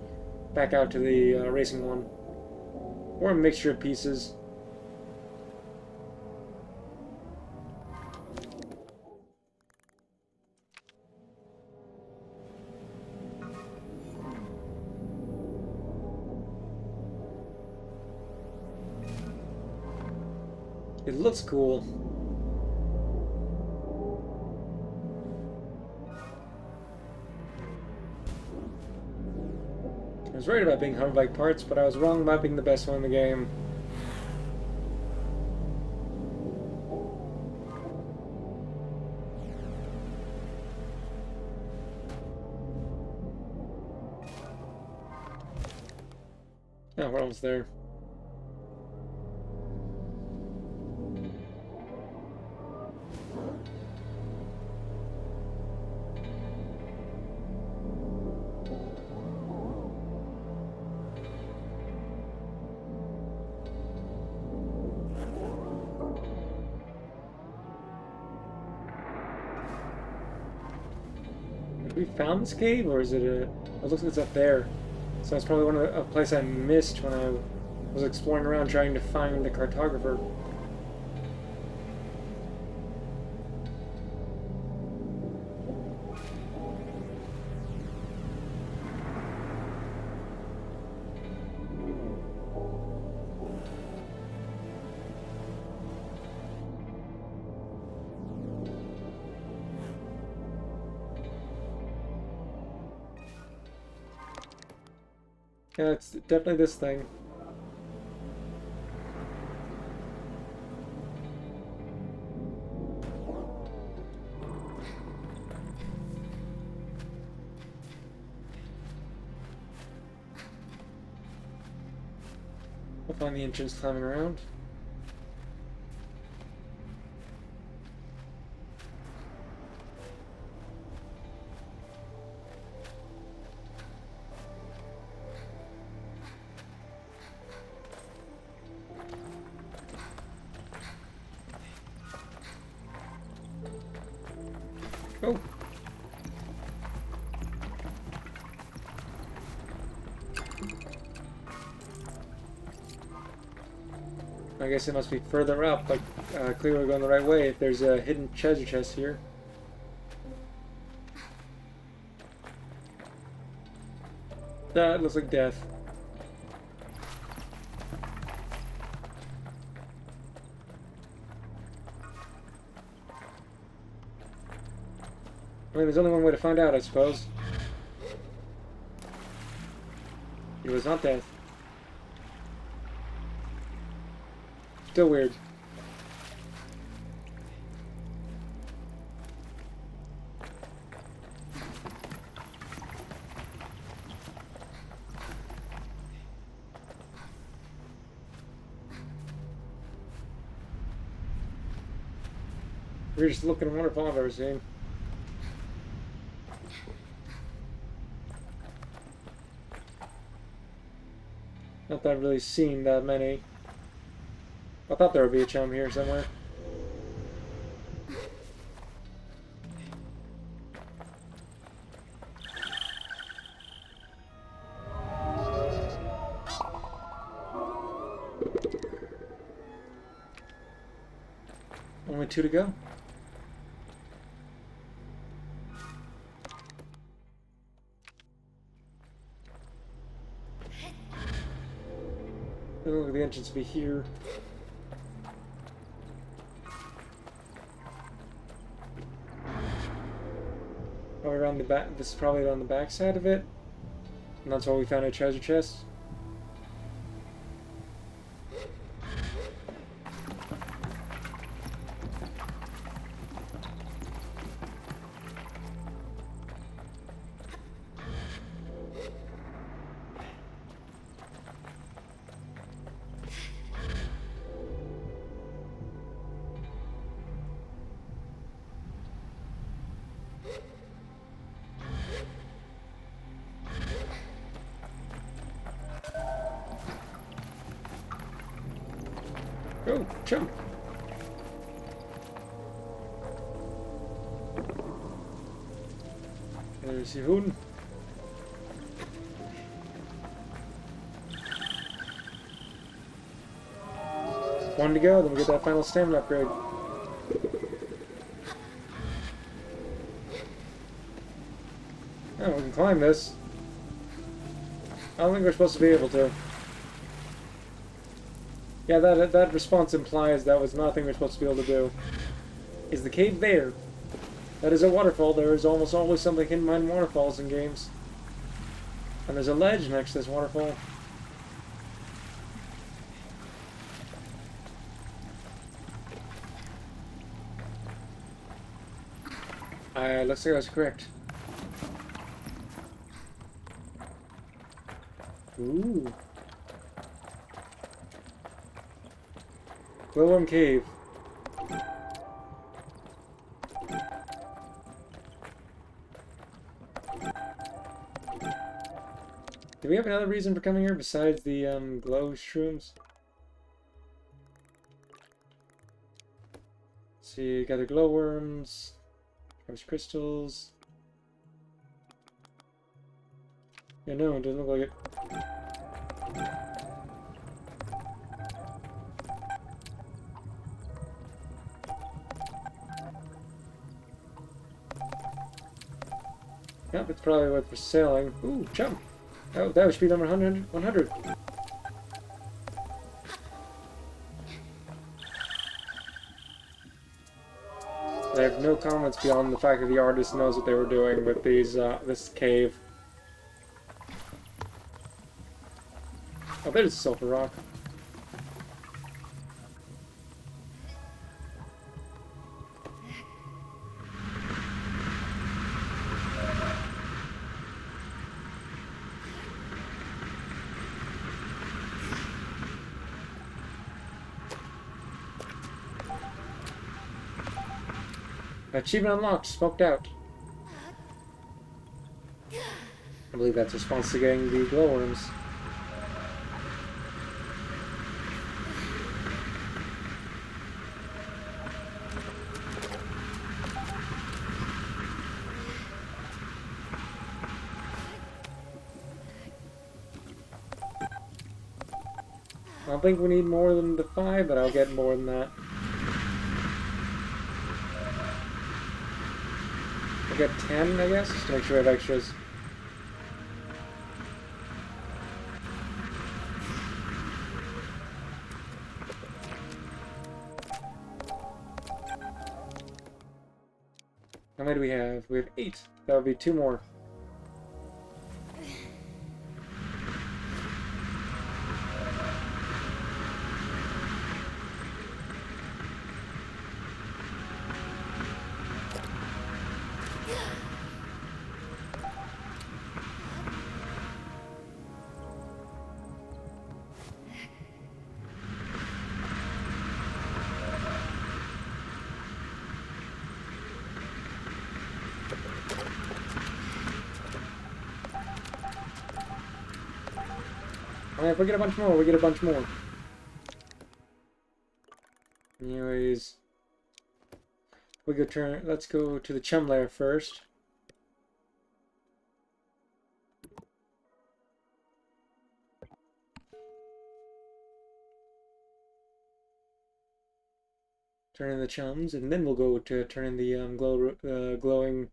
back out to the racing one. Or a mixture of pieces. It looks cool. I was right about being hoverbike parts, but I was wrong about being the best one in the game. Oh, we're almost there. Have we found this cave, or is it a... It looks like it's up there. So it's probably a place I missed when I was exploring around trying to find the cartographer. Yeah, it's definitely this thing. We'll find the entrance climbing around. Oh! I guess it must be further up, but clearly we're going the right way if there's a hidden treasure chest here. That looks like death. I mean, there's only one way to find out, I suppose. It was not death. Still weird. Weirdest looking waterfall I've ever seen. Not that I've really seen that many. I thought there would be a chum here somewhere. Only 2 to go. Doesn't look like the entrance will be here. Probably around the back. This is probably on the back side of it, and that's why we found a treasure chest. Go, jump! There's seafood. One to go, then we get that final stamina upgrade. Oh, we can climb this. I don't think we're supposed to be able to. Yeah, that response implies that was nothing we're supposed to be able to do. Is the cave there? That is a waterfall. There is almost always something hidden behind waterfalls in games. And there's a ledge next to this waterfall. Looks like I was correct. Ooh. Glowworm cave. Do we have another reason for coming here besides the glow shrooms? See, gather glowworms, harvest crystals. Yeah, no, it doesn't look like it. Yep, it's probably what we're selling. Ooh, jump! Oh, that was speed number 100. I have no comments beyond the fact that the artist knows what they were doing with these, this cave. Oh, there's a sulfur rock. Achievement unlocked, smoked out. I believe that's a response to getting the glowworms. I don't think we need more than the 5, but I'll get more than that. I'll get 10, I guess, just to make sure I have extras. How many do we have? We have 8. That would be 2 more. If we get a bunch more, we get a bunch more. Anyways, let's go to the chum lair first. Turn in the chums, and then we'll go to turn in the glowing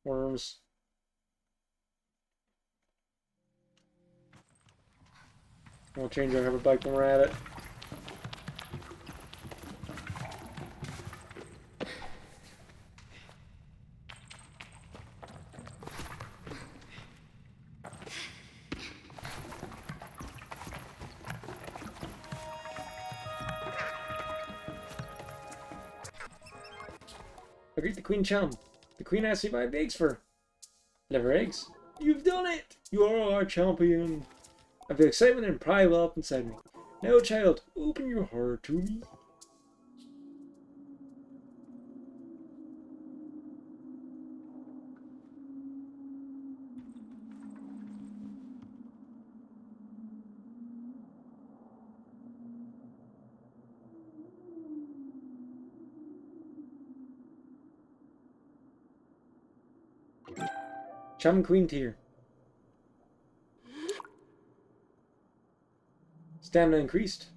worms. We'll change our hover bike when we're at it. I greet the Queen Chum. The Queen asked me if I have eggs for liver eggs. You've done it! You are our champion! I feel excitement and pride well up inside me. Now, child, open your heart to me. Chum Queen tier. Stamina increased.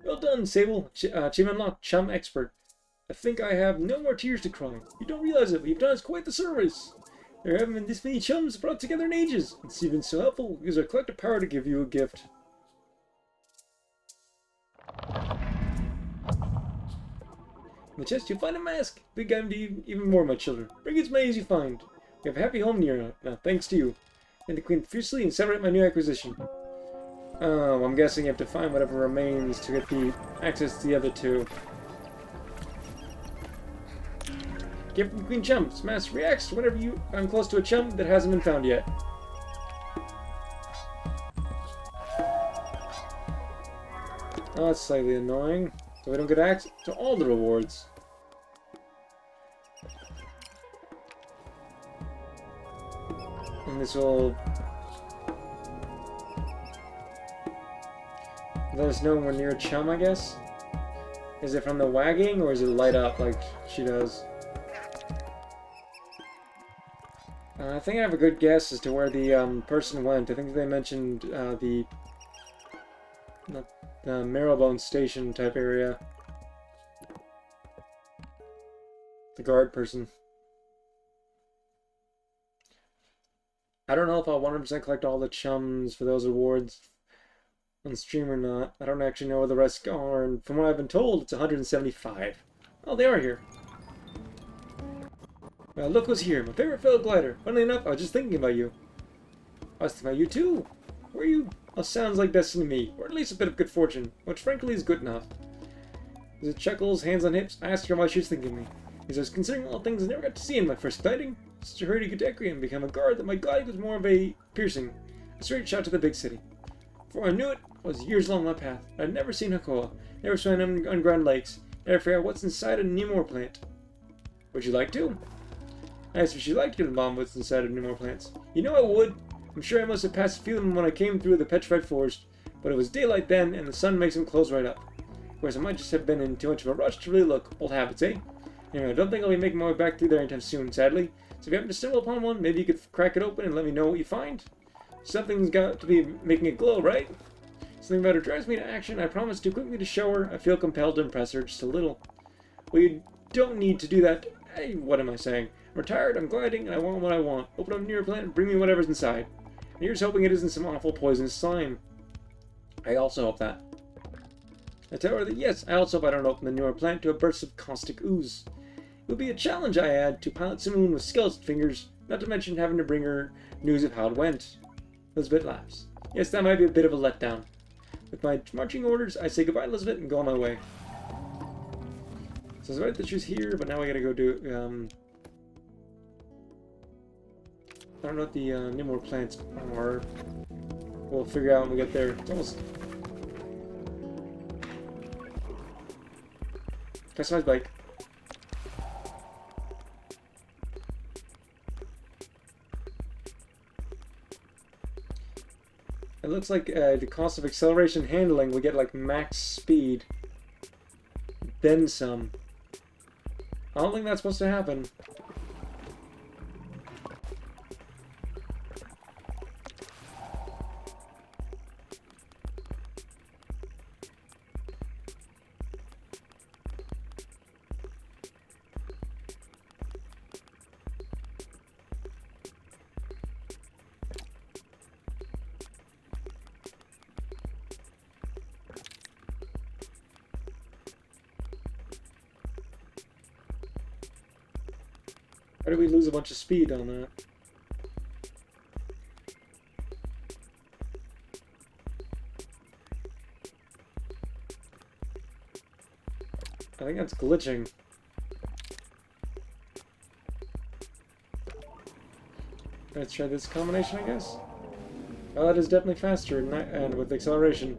Well done, Sable. Achievement unlocked. Chum expert. I think I have no more tears to cry. You don't realize it, but you've done us quite the service. There haven't been this many chums brought together in ages. It's even so helpful. Use our collective power to give you a gift. In the chest, you'll find a mask. Big guide to even more, my children. Bring as many as you find. We have a happy home near now, thanks to you. And the queen fiercely and celebrate my new acquisition. Oh, I'm guessing you have to find whatever remains to get the access to the other two. Gift from Queen Chum. Smash reacts whenever you I'm close to a chum that hasn't been found yet. Oh, that's slightly annoying. So we don't get access to all the rewards. And this will let us know when we're near a chum, I guess? Is it from the wagging, or is it light up like she does? I think I have a good guess as to where the person went. I think they mentioned the Marrowbone Station type area. The guard person. I don't know if I'll 100% collect all the chums for those rewards on stream or not. I don't actually know where the rest are, and from what I've been told, it's 175. Oh, they are here. Well, look who's here, my favorite fellow glider. Funnily enough, I was just thinking about you. I was thinking about you too. Where are you? Oh, sounds like destiny to me, or at least a bit of good fortune, which frankly is good enough. As it chuckles, hands on hips, I asked her why she was thinking of me. As I was considering all the things I never got to see in my first gliding, such a hurry to get to Equia and become a guard that my gliding was more of a piercing, a straight shot to the big city. Before I knew it, I was years along my path. I'd never seen Hakoa, never swam on ground lakes, never figured out what's inside a Nemor plant. Would you like to? I asked if she liked to the mom what's inside of Nemor plants. You know I would. I'm sure I must have passed a few of them when I came through the petrified forest, but it was daylight then, and the sun makes them close right up. Of course, I might just have been in too much of a rush to really look. Old habits, eh? Anyway, I don't think I'll be making my way back through there anytime soon, sadly. So if you happen to stumble upon one, maybe you could crack it open and let me know what you find. Something's got to be making it glow, right? Something about her drives me to action. I promise too quickly to show her. I feel compelled to impress her just a little. Well, you don't need to do that. Hey, what am I saying? I'm retired, I'm gliding, and I want what I want. Open up near a plant and bring me whatever's inside. And here's hoping it isn't some awful poisonous slime. I also hope that. I tell her that yes, I also hope I don't open the newer plant to a burst of caustic ooze. It would be a challenge, I add, to pilot someone with skeleton fingers, not to mention having to bring her news of how it went. Elizabeth laughs. Yes, that might be a bit of a letdown. With my marching orders, I say goodbye, Elizabeth, and go on my way. So it's right that she's here, but now I gotta go do, I don't know what the Nimor plants are. We'll figure out when we get there. It's almost... Customized bike. It looks like the cost of acceleration handling, we get like max speed. Then some. I don't think that's supposed to happen. How did we lose a bunch of speed on that? I think that's glitching. Let's try this combination, I guess. Oh, that is definitely faster and with acceleration.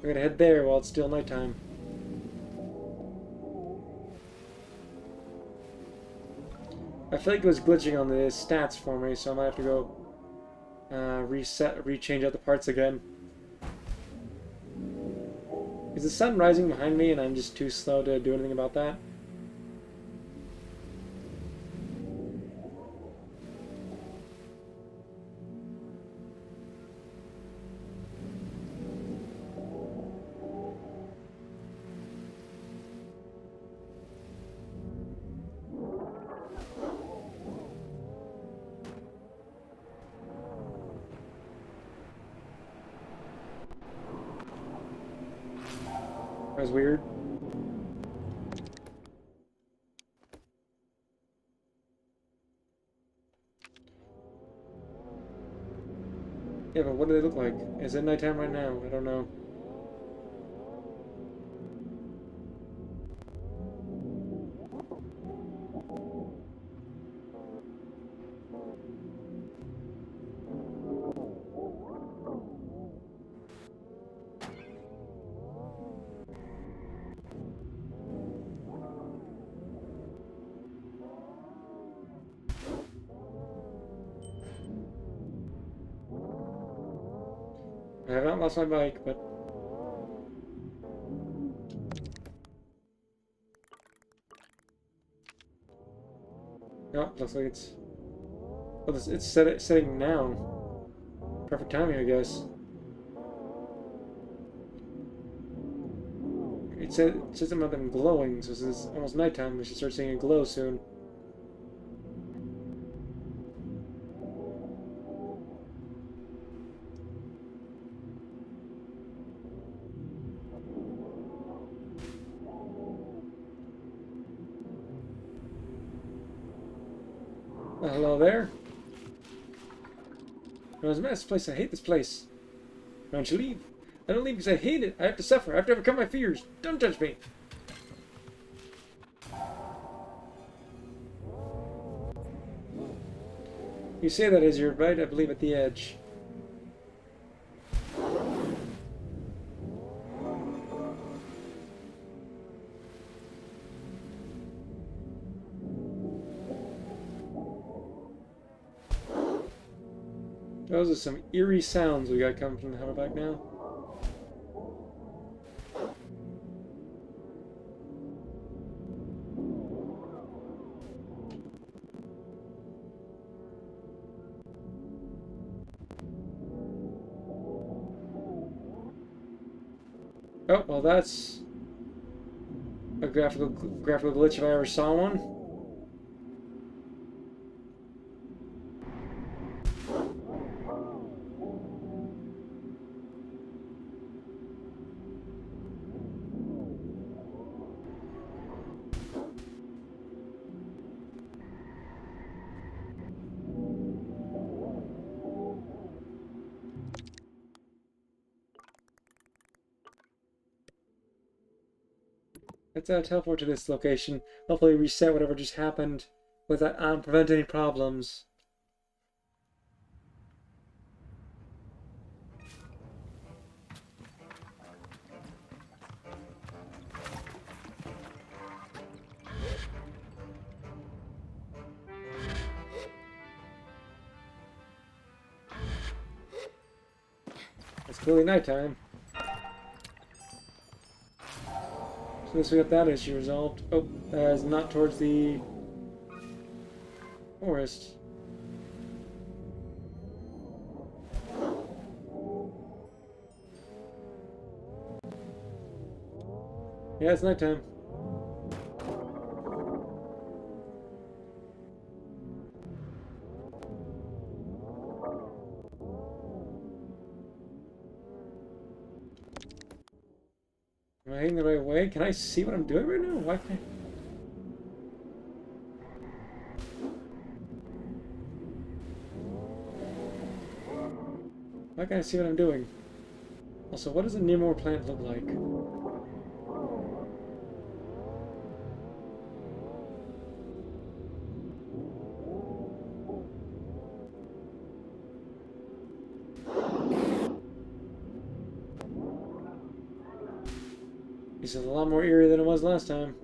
We're gonna head there while it's still nighttime. I feel like it was glitching on the stats for me, so I might have to go rechange out the parts again. Is the sun rising behind me and I'm just too slow to do anything about that? That was weird. Yeah, but what do they look like? Is it nighttime right now? I don't know. I have not lost my bike, but oh, looks like it's it's setting now. Perfect timing, I guess. It says something about them glowing, so this is almost nighttime. We should start seeing a glow soon. Hello there. No, it's a mess. Place. I hate this place. Why don't you leave? I don't leave because I hate it. I have to suffer. I have to overcome my fears. Don't touch me. You say that as you're right, I believe, at the edge. Those are some eerie sounds we got coming from the hoverback now. Oh, well, that's a graphical glitch if I ever saw one. Let's teleport to this location. Hopefully reset whatever just happened without prevent any problems. It's clearly nighttime. So at least we got that issue resolved. Oh, it's not towards the forest. Yeah, it's nighttime. Am I heading the right way? Can I see what I'm doing right now? Why can't I see what I'm doing? Also, what does a Nimor plant look like? This is a lot more eerie than it was last time.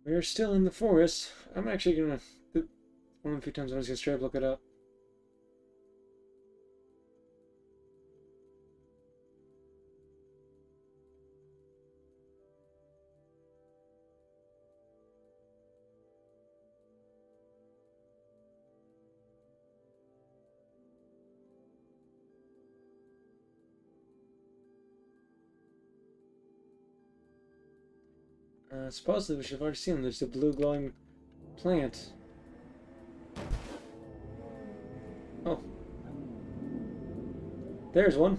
We're still in the forest. I'm actually gonna one of the few times I'm just gonna straight up look it up. Supposedly we should have already seen them. There's the blue glowing plant. Oh. There's one.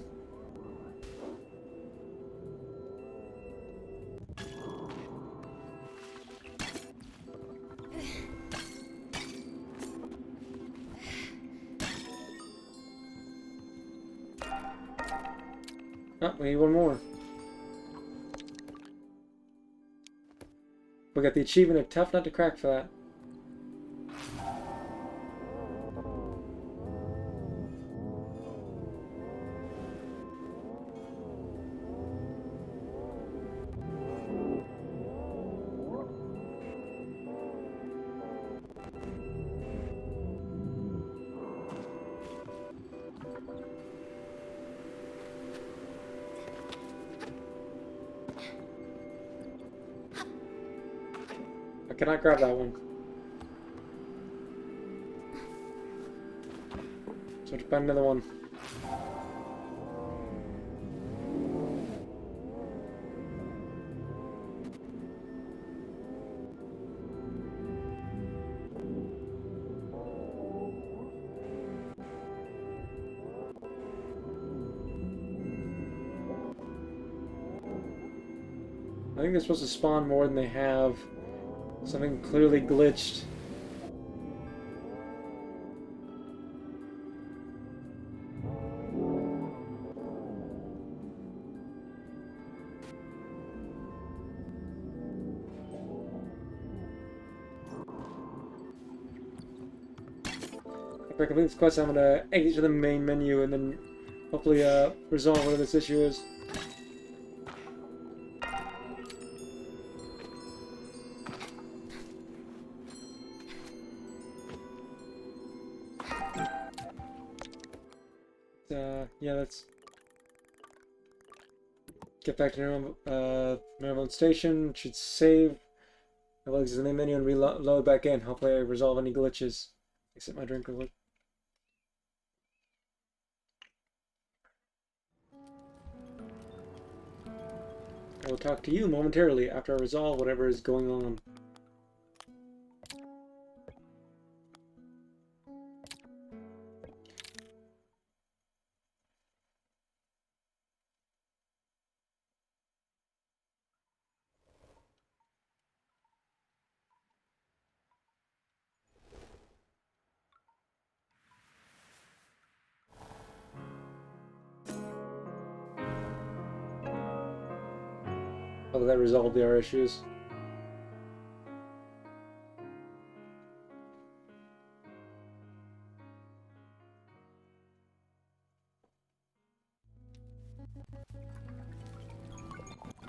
Oh, we need one more. We got the achievement of Tough Nut to Crack for that. I cannot grab that one. So to find another one. I think they're supposed to spawn more than they have. Something clearly glitched. After I complete this quest, I'm gonna exit to the main menu and then hopefully resolve whatever this issue is. Yeah, let's get back to Maryland Station. Should save. I will exit the main menu and reload back in. Hopefully I resolve any glitches. Except my drink real quick. I will talk to you momentarily after I resolve whatever is going on. Hopefully that resolved our issues.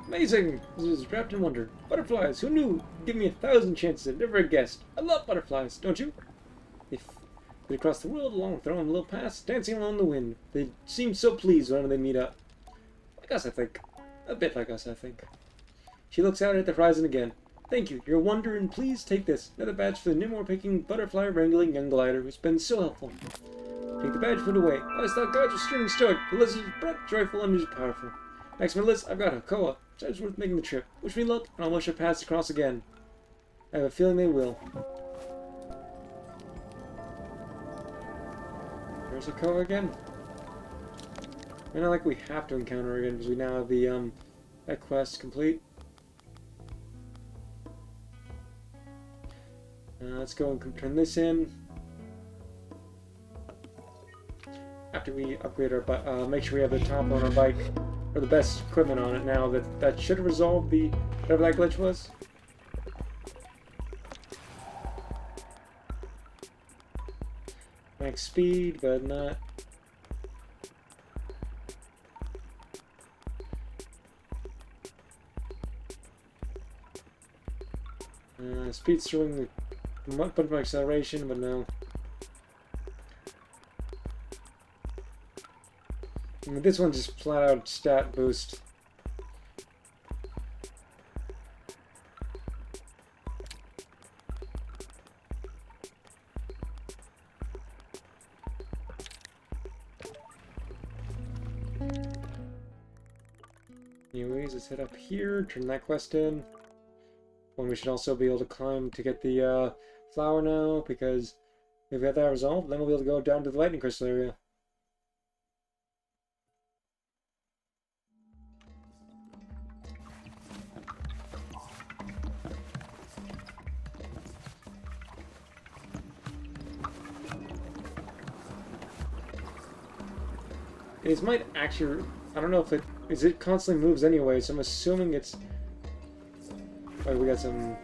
Amazing! This is wrapped in wonder. Butterflies! Who knew? Give me 1,000 chances I'd never have guessed. I love butterflies, don't you? They flit across the world along with their own little paths, dancing along the wind. They seem so pleased whenever they meet up. Like us, I think. A bit like us, I think. She looks out at the horizon again. Thank you. You're a wonder, and please take this. Another badge for the nimble-picking, butterfly-wrangling young glider who's been so helpful. Take the badge, put it away. I always thought guides were stern and stoic. The lizard's bright, joyful, and just powerful. Next on my list, I've got Hakoa. It's worth making the trip. Wish me luck, and I'll wish our paths across again. I have a feeling they will. There's Hakoa again. I mean, not like we have to encounter her again, because we now have the, that quest complete. Let's go and turn this in. After we upgrade our bike, make sure we have the top on our bike, or the best equipment on it now. That should have resolved the whatever that glitch was. Max speed, but not. Speed's showing the bunch of acceleration, but no. I mean, this one's just flat out stat boost. Anyways, let's head up here, turn that quest in. when we should also be able to climb to get the flower now, because if we have that resolved, then we'll be able to go down to the lightning crystal area. It might actually, I don't know if it constantly moves anyway, so I'm assuming it's, oh, we got some,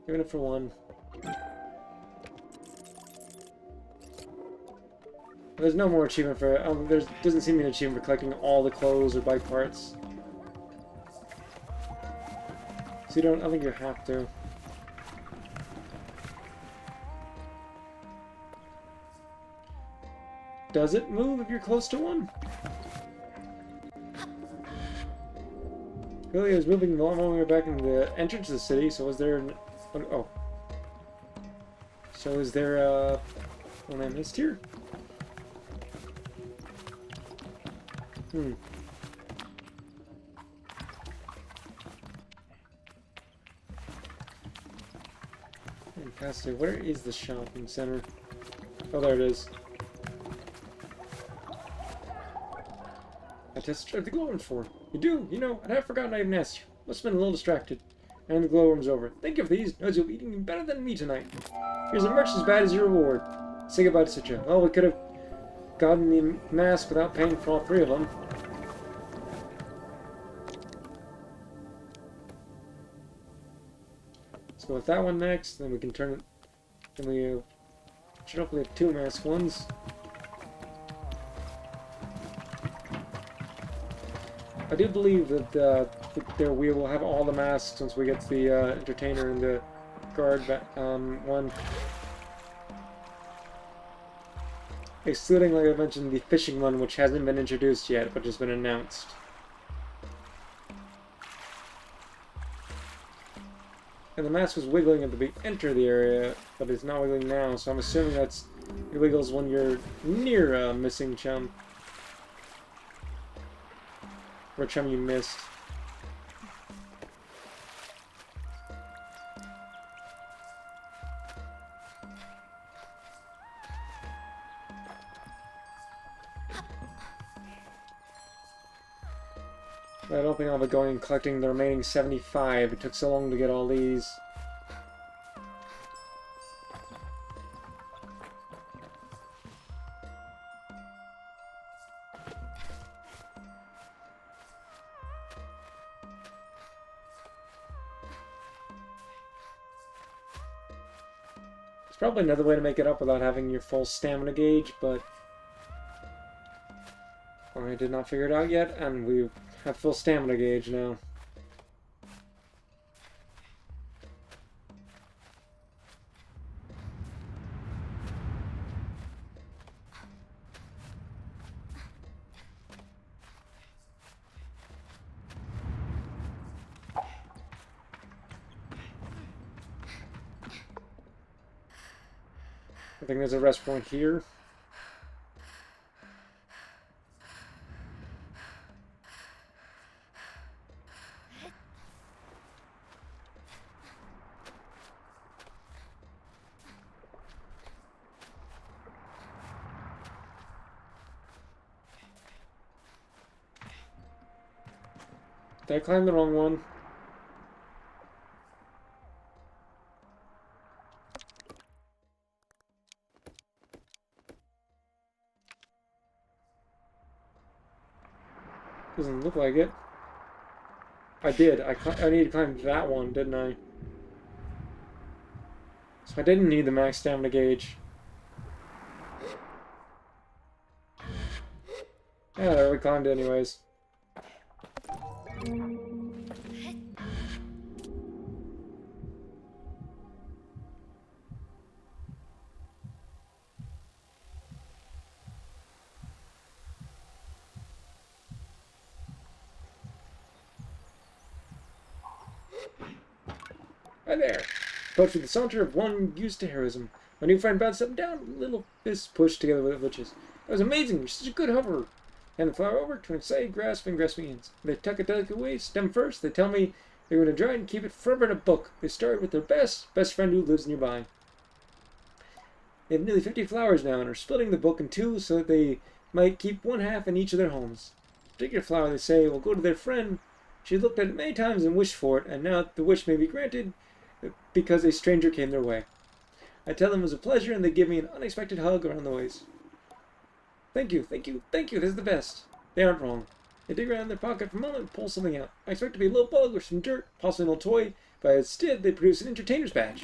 giving it for one. There's no more achievement for, there doesn't seem to be an achievement for collecting all the clothes or bike parts. So you don't, I think you have to. Does it move if you're close to one? Really, it was moving the long when we were back in the entrance of the city, so was there an, oh. So is there one I missed here? Fantastic. Where is the shopping center? Oh, there it is. I test drive the glowworm for. You do? You know, I'd have forgotten I even asked you. Must have been a little distracted. And the glowworm's over. Thank you for these. Knows you'll be eating better than me tonight. Here's a merch as bad as your reward. Say goodbye to Citra. Well, we could have gotten the mask without paying for all three of them. Let's go with that one next, then we can turn it. Then we should hopefully have two mask ones. I do believe that there we will have all the masks once we get to the entertainer and the guard one. Excluding, like I mentioned, the fishing one, which hasn't been introduced yet, but has been announced. And the mask was wiggling at the enter the area, but it's not wiggling now, so I'm assuming it wiggles when you're near a missing chum. Or a chum you missed. I don't think I'll be going and collecting the remaining 75. It took so long to get all these. There's probably another way to make it up without having your full stamina gauge, but I did not figure it out yet, and we have full stamina gauge now. I think there's a rest point here. Did I climb the wrong one? Doesn't look like it. I did. I need to climb that one, didn't I? So I didn't need the max stamina gauge. Yeah, there, we climbed it anyways. Hi there! But for the saunter of one used to heroism, My new friend bounced up and down, little fists pushed together with witches. That was amazing. You're such a good hoverer. Hand the flower over, turn it aside, grasp me in. They tuck it delicate way, stem first. They tell me they're going to dry it and keep it forever in a book. They start with their best friend who lives nearby. They have nearly 50 flowers now and are splitting the book in two so that they might keep one half in each of their homes. A particular flower, they say, will go to their friend. She looked at it many times and wished for it, and now the wish may be granted because a stranger came their way. I tell them it was a pleasure, and they give me an unexpected hug around the waist. Thank you, this is the best. They aren't wrong. They dig around in their pocket for a moment and pull something out. I expect to be a little bug or some dirt, possibly an old toy, but instead they produce an entertainer's badge.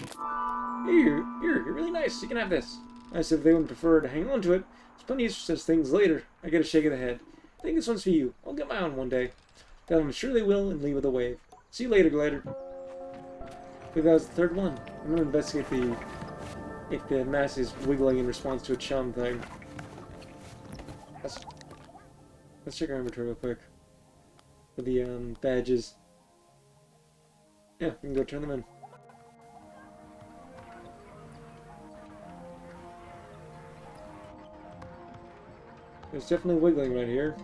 Here, you're really nice, you can have this. I said if they would prefer to hang on to it, there's plenty of such things later. I get a shake of the head. I think this one's for you. I'll get my own one day. Tell them I'm sure they will and leave with a wave. See you later, Glider. I think that was the third one. I'm going to investigate if the mask is wiggling in response to a chum thing. Let's check our inventory real quick. For the badges. Yeah, we can go turn them in. There's definitely wiggling right here.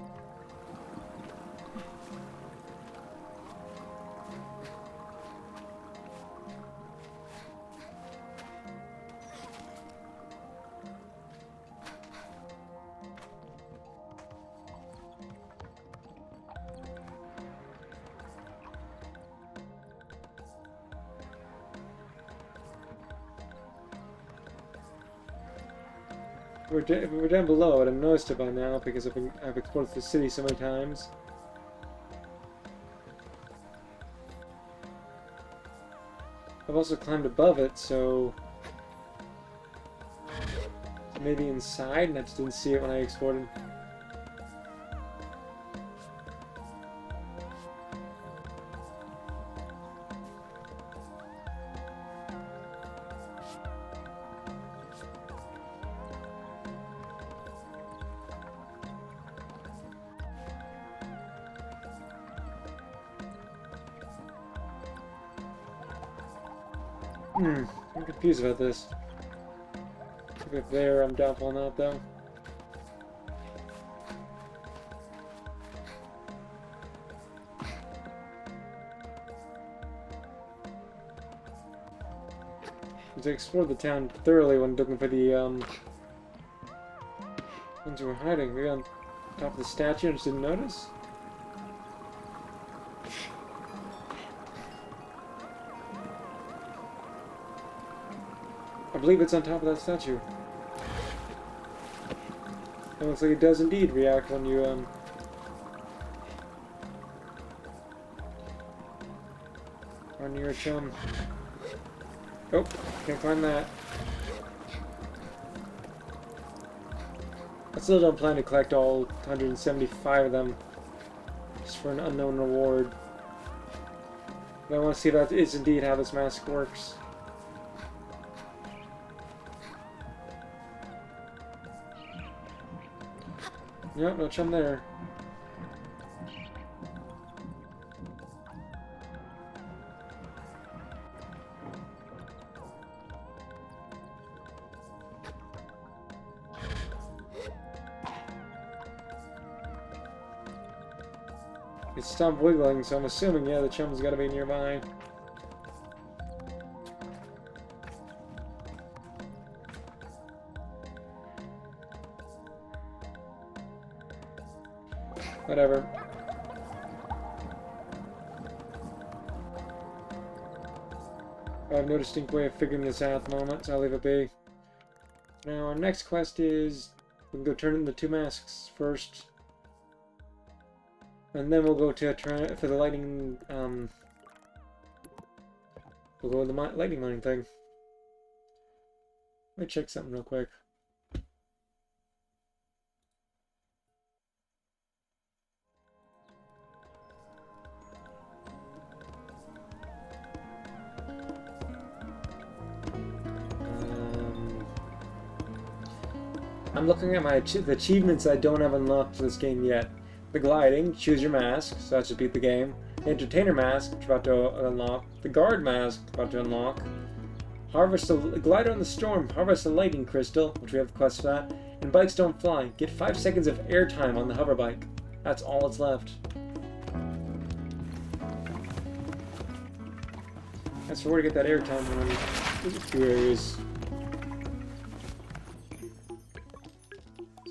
We're down below it. I've noticed it by now because I've explored the city so many times. I've also climbed above it, so maybe inside, and I just didn't see it when I explored it. I'm confused about this. If there, I'm doubtful not, though. I explored the town thoroughly when looking for the ones who were hiding. Maybe on top of the statue and just didn't notice? I believe it's on top of that statue. It looks like it does indeed react when you, are near a chum. Oh, can't climb that. I still don't plan to collect all 175 of them, just for an unknown reward. But I want to see if that is indeed how this mask works. Yep, no chum there. It stopped wiggling, so I'm assuming, yeah, the chum's gotta be nearby. Whatever. I have no distinct way of figuring this out at the moment, so I'll leave it be. Now, our next quest is... we can go turn in the two masks first. And then we'll go to for the lightning... we'll go to the lightning mining thing. Let me check something real quick. I'm looking at the achievements I don't have unlocked for this game yet. The gliding, choose your mask, so that should beat the game. The entertainer mask, about to unlock. The guard mask, about to unlock. Harvest a glider in the storm. Harvest a lightning crystal, which we have quests for that. And bikes don't fly. Get 5 seconds of airtime on the hover bike. That's all that's left. That's where to get that airtime on these 2 areas.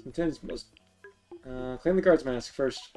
Sometimes most. Claim the guard's mask first.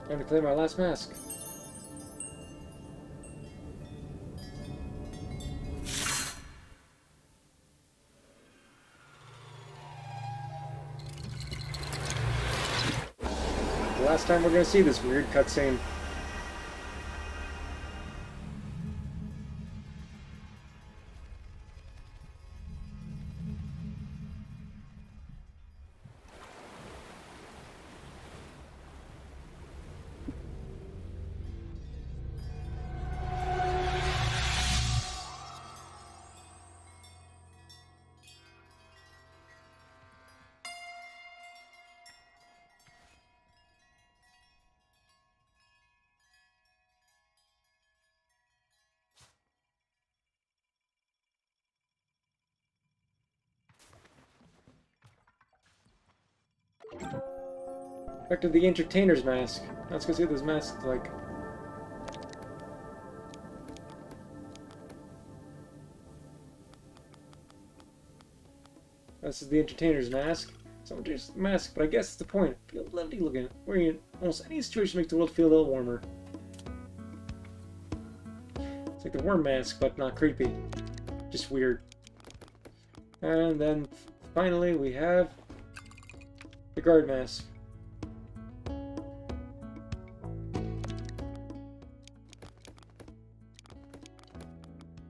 Time to claim our last mask. The last time we're gonna see this weird cutscene. Back to the entertainer's mask. Let's go see what this mask looks like. This is the entertainer's mask. It's not just a mask, but I guess it's the point. Feel lovely looking. Wearing it in almost any situation makes the world feel a little warmer. It's like the worm mask, but not creepy. Just weird. And then finally we have the guard mask.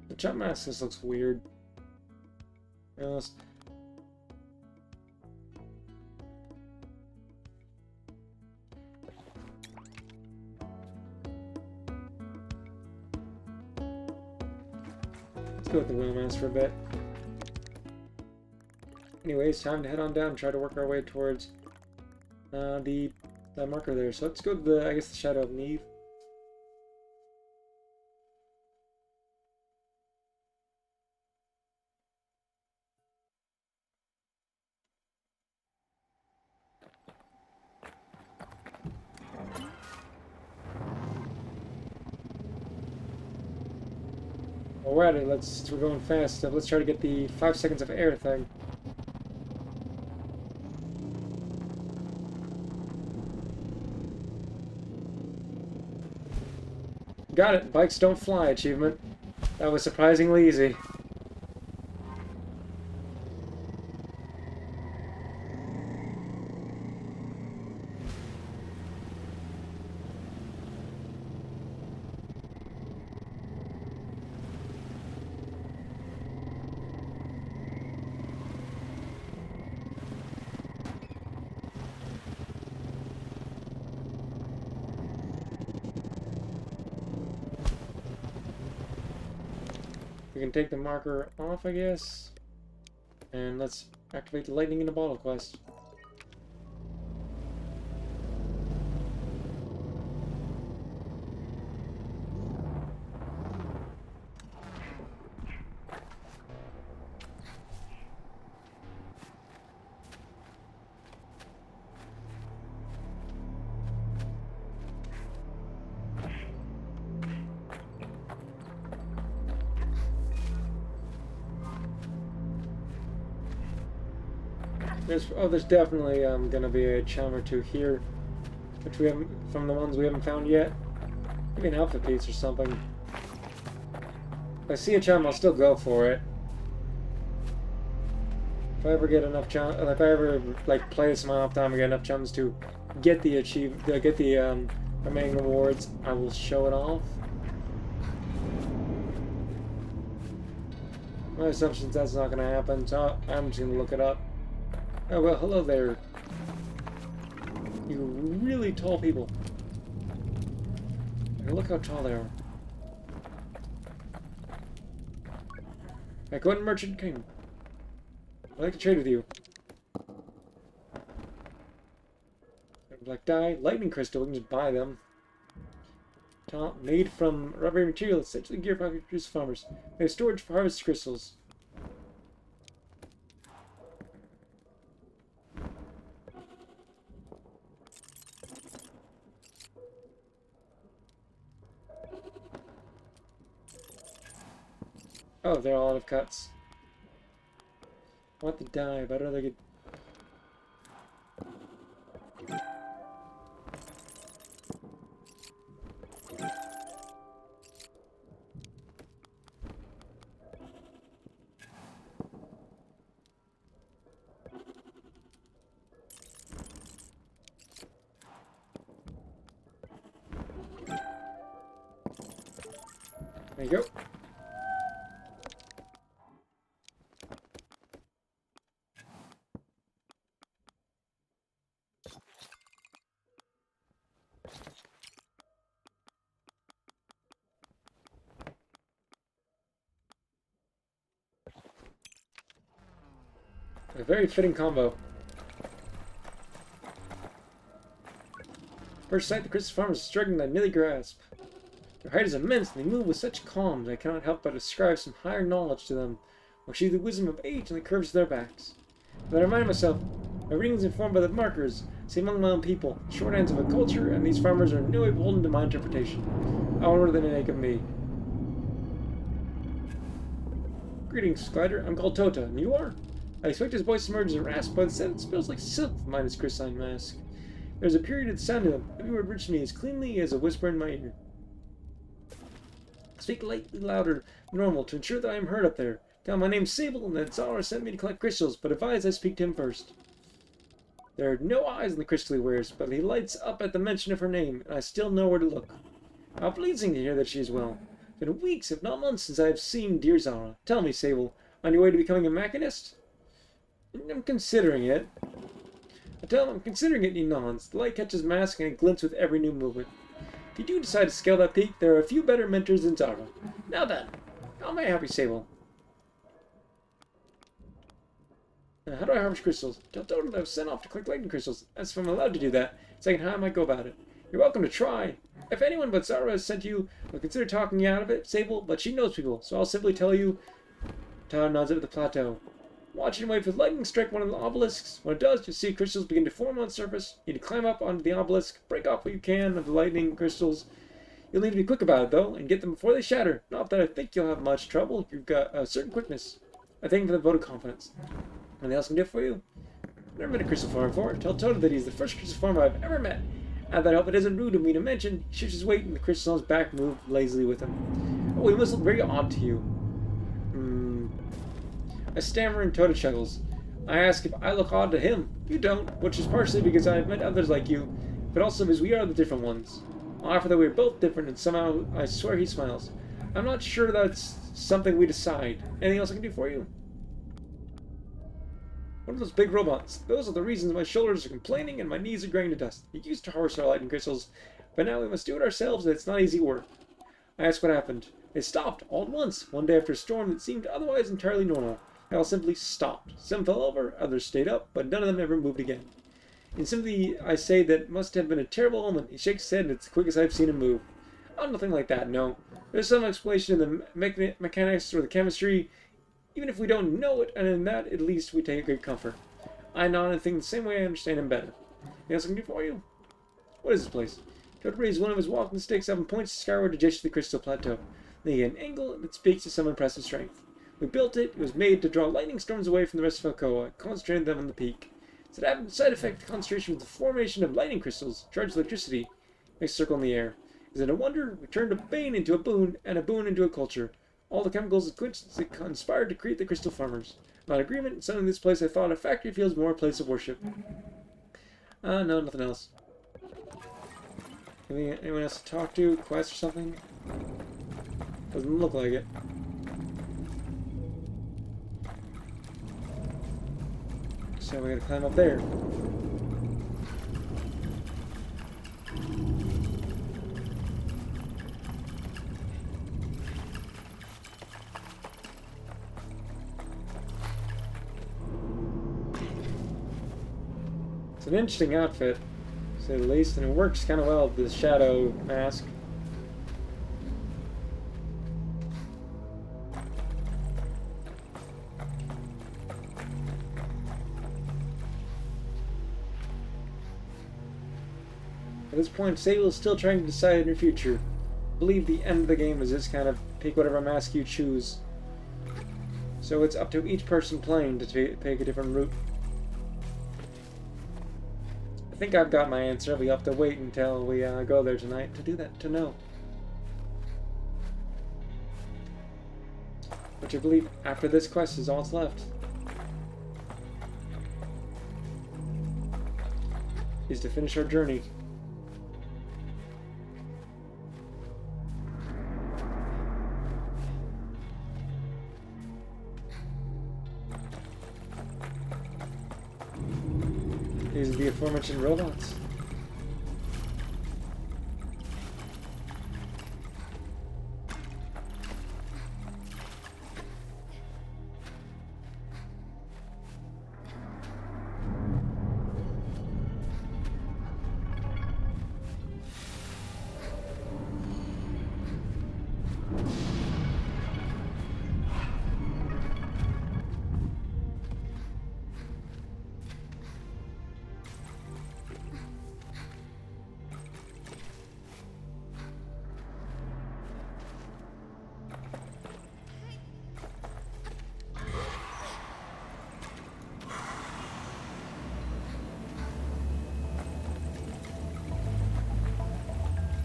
The jump mask just looks weird. Let's go with the wheel mask for a bit. Anyways, time to head on down and try to work our way towards the marker there. So let's go to the, I guess, the Shadow of Neve. Well, we're at it. We're going fast. So let's try to get the 5 seconds of air thing. Got it. Bikes don't fly achievement. That was surprisingly easy. We can take the marker off, I guess. And let's activate the lightning in a bottle quest. There's definitely gonna be a chum or two here, which we haven't from the ones we haven't found yet. Maybe an outfit piece or something. If I see a chum, I'll still go for it. If I ever get enough chum, if I ever like play this amount of time and get enough chums to get the remaining rewards, I will show it off. My assumption is that's not going to happen, so I'm just going to look it up. Oh, well, hello there. You really tall people. Look how tall they are. Hey, go ahead, Merchant King. I'd like to trade with you. Black dye, lightning crystal, we can just buy them. Top, made from rubbery material, essentially gear for farmers. They have storage for harvest crystals. Oh, they're all out of cuts. I want the dye, but I'd rather get... There you go. A very fitting combo. First sight, the crystal farmers are struggling to nearly grasp. Their height is immense, and they move with such calm that I cannot help but ascribe some higher knowledge to them, or see the wisdom of age in the curves of their backs. But I remind myself, my reading is informed by the markers, seen among my own people, shorthands of a culture, and these farmers are in no way beholden to my interpretation. I wonder what they make of me. Greetings, Glider. I'm called Tota, and you are? I expect his voice emerges a rasp, but instead it smells like silk behind his crystalline mask. There's a period of the sound of him. Every word reaches me as cleanly as a whisper in my ear. Speak lightly louder than normal to ensure that I am heard up there. Tell him my name's Sable and that Zara sent me to collect crystals, but advise I speak to him first. There are no eyes in the crystal he wears, but he lights up at the mention of her name, and I still know where to look. How pleasing to hear that she is well. It's been weeks, if not months, since I have seen dear Zara. Tell me, Sable, on your way to becoming a machinist? I'm considering it. I tell him I'm considering it, and he nods. The light catches mask, and it glints with every new movement. If you do decide to scale that peak, there are a few better mentors than Zara. Now then, how may I help you, Sable? How do I harvest crystals? Tell Total that I was sent off to collect lightning crystals. As if I'm allowed to do that, second, how I might go about it. You're welcome to try. If anyone but Zara has sent you, I'll consider talking you out of it, Sable, but she knows people, so I'll simply tell you. Tower nods up at the plateau. Watch and wait for lightning to strike one of the obelisks. When it does, you'll see crystals begin to form on the surface. You need to climb up onto the obelisk, break off what you can of the lightning crystals. You'll need to be quick about it, though, and get them before they shatter. Not that I think you'll have much trouble. You've got a certain quickness. I thank you for the vote of confidence. Anything else I can do for you? I've never met a crystal farmer before. Tell Toto that he's the first crystal farmer I've ever met. And that I hope it isn't rude of me to mention. He shifts his weight, and the crystal on his back moved lazily with him. Oh, he must look very odd to you. I stammer and Toto chuckles. I ask if I look odd to him. You don't, which is partially because I've met others like you, but also because we are the different ones. I offer that we're both different, and somehow I swear he smiles. I'm not sure that's something we decide. Anything else I can do for you? What are those big robots? Those are the reasons my shoulders are complaining and my knees are growing to dust. We used to harvest our lightning crystals, but now we must do it ourselves, and it's not easy work. I ask what happened. They stopped all at once, one day after a storm that seemed otherwise entirely normal. They all simply stopped. Some fell over, others stayed up, but none of them ever moved again. In sympathy, I say that must have been a terrible omen. He shakes his head, and it's the quickest I've seen him move. Oh, nothing like that, no. There's some explanation in the mechanics or the chemistry, even if we don't know it, and in that, at least, we take great comfort. I nod and think the same way I understand him better. Anything else I can do for you? What is this place? Toad raised one of his walking sticks up and points skyward to gesture the crystal plateau. Then he had an angle that speaks to some impressive strength. We built it. It was made to draw lightning storms away from the rest of Alcoa, concentrating them on the peak. It's an side effect concentration with the formation of lightning crystals, charged electricity, makes a circle in the air. Is it a wonder? We turned a bane into a boon, and a boon into a culture. All the chemicals conspired to create the crystal farmers. Not agreement, suddenly this place I thought a factory feels more a place of worship. No, nothing else. Anyone else to talk to? Quest or something? Doesn't look like it. So we gotta climb up there. It's an interesting outfit, to say the least, and it works kind of well with the shadow mask. At this point, Sable is still trying to decide her future. I believe the end of the game is just kind of pick whatever mask you choose. So it's up to each person playing to take a different route. I think I've got my answer. We have to wait until we go there tonight to do that, to know. But I believe after this quest is all that's left. Is to finish our journey. These are the aforementioned robots.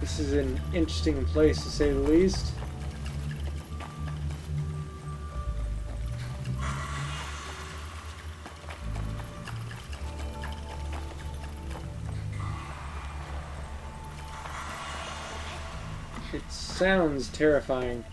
This is an interesting place, to say the least. It sounds terrifying.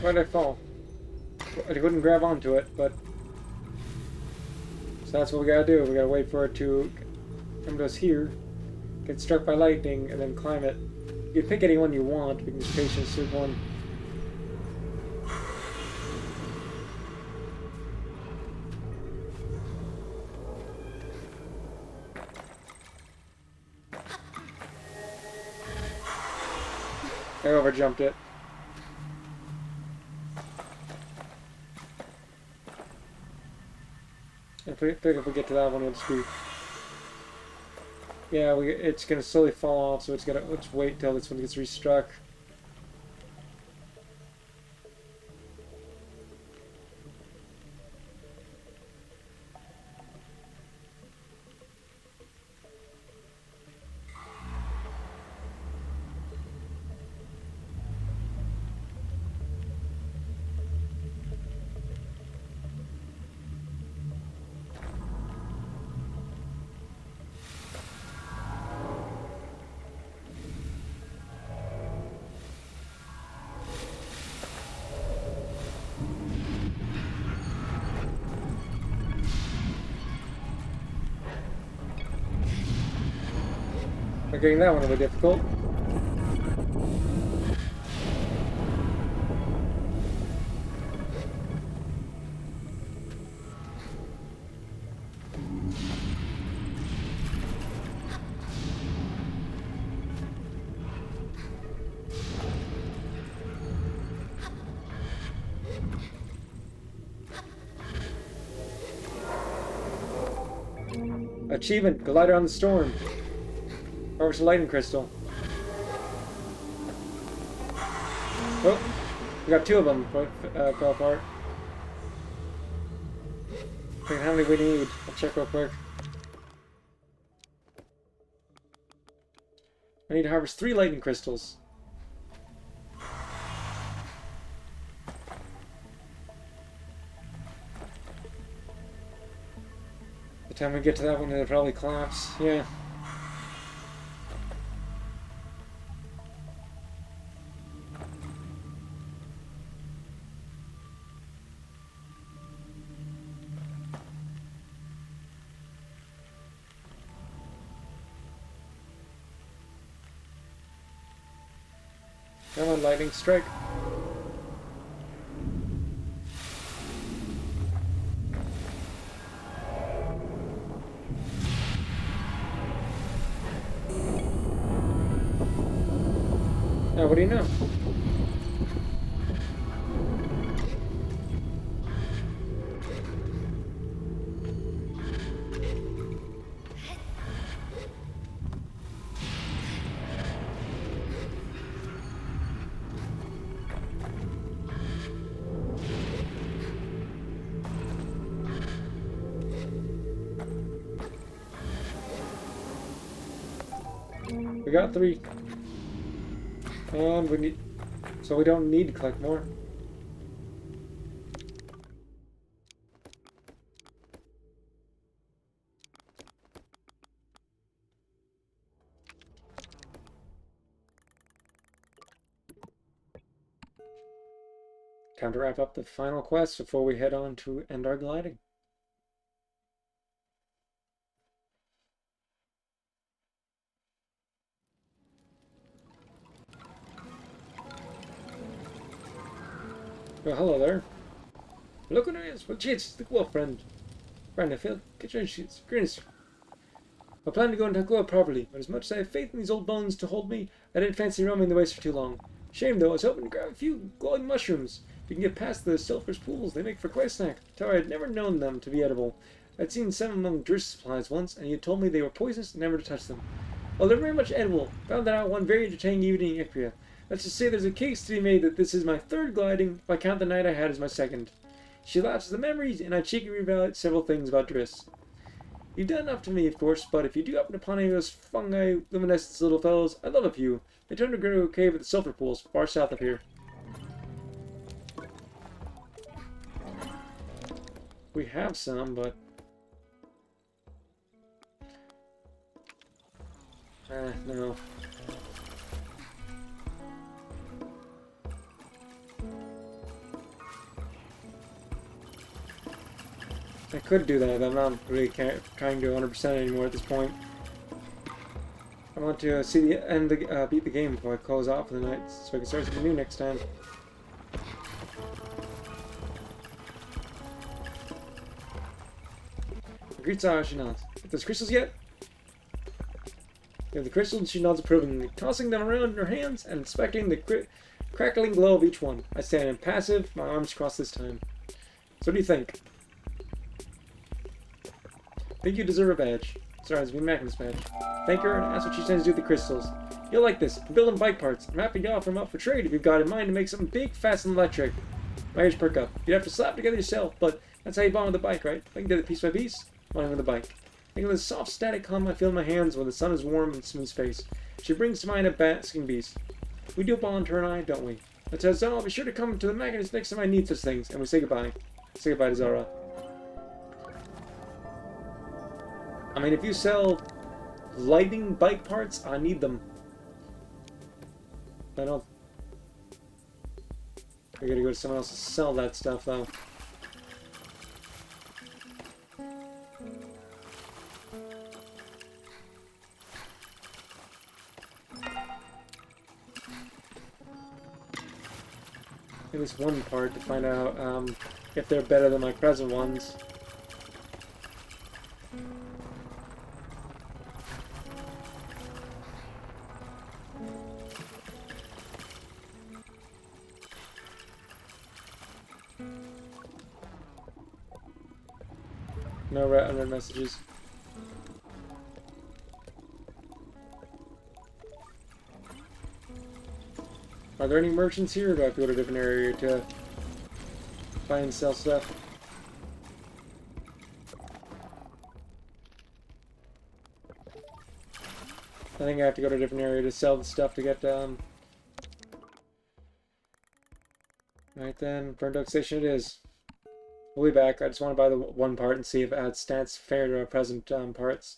Why'd I fall? I couldn't grab onto it, but... So that's what we gotta do. We gotta wait for it to come to us here, get struck by lightning, and then climb it. You can pick any one you want. We can just patience through one. I overjumped it. If we get to that one, let's do. Yeah, it's gonna slowly fall off, so let's wait till this one gets restruck. getting that one a bit difficult. Achievement, Glider on the Storm. Harvest a lightning crystal. Oh, we got 2 of them fell apart. Okay, how many we need? I'll check real quick. I need to harvest 3 lightning crystals. By the time we get to that one, it'll probably collapse. Yeah. Come on, lightning strike. Now, what do you know? We got 3. And we need... So we don't need to collect more. Time to wrap up the final quest before we head on to end our gliding. Well, hello there. Look what it is. Well, gee, it's the glow friend. Friend, I feel. Get your sheets. Greens. I plan to go and tackle it properly, but as much as I have faith in these old bones to hold me, I didn't fancy roaming the waste for too long. Shame, though, I was hoping to grab a few glowing mushrooms. If you can get past the sulphurous pools, they make for quite a snack. However, I had never known them to be edible. I'd seen some among Driss supplies once, and he had told me they were poisonous and never to touch them. Well, they're very much edible. Found that out one very entertaining evening in Ipria. Let's just say there's a case to be made that this is my 3rd gliding, if I count the night I had as my 2nd. She laughs at the memories, and I cheekily reveal several things about Driss. You've done enough to me, of course, but if you do happen upon any of those fungi luminescence little fellows, I'd love a few. They tend to grow to a cave at the sulfur pools, far south of here. We have some, but... no. I could do that, but I'm not really trying to 100% anymore at this point. I want to see the end, beat the game before I close out for the night, so I can start something new next time. Greets are, she nods. Get those crystals yet? You have the crystals, she nods approvingly, tossing them around in her hands and inspecting the crackling glow of each one. I stand impassive, my arms crossed this time. So what do you think? I think you deserve a badge. Sorry, it's me making this badge. Thank her and ask what she intends to do with the crystals. You'll like this. I'm building bike parts. I'm happy to offer them up for trade if you've got in mind to make something big, fast, and electric. My ears perk up. You'd have to slap together yourself, but that's how you bond with the bike, right? If I can get it piece by piece, bonding with the bike. Think of the soft, static hum I feel in my hands when the sun is warm and smooth face. She brings to mind a basking beast. We do bond, her and I, don't we? Until then, I'll be sure to come to the Magnus next time I need such things, and we say goodbye. Say goodbye to Zara. I mean, if you sell lighting bike parts, I need them. I don't... I gotta go to someone else to sell that stuff, though. at least one part to find out if they're better than my present ones. No unread messages. Are there any merchants here, or do I have to go to a different area to buy and sell stuff? I think I have to go to a different area to sell the stuff to get Right then, Burnt Oak Station it is. We'll be back. I just want to buy the one part and see if it adds stats fair to our present parts.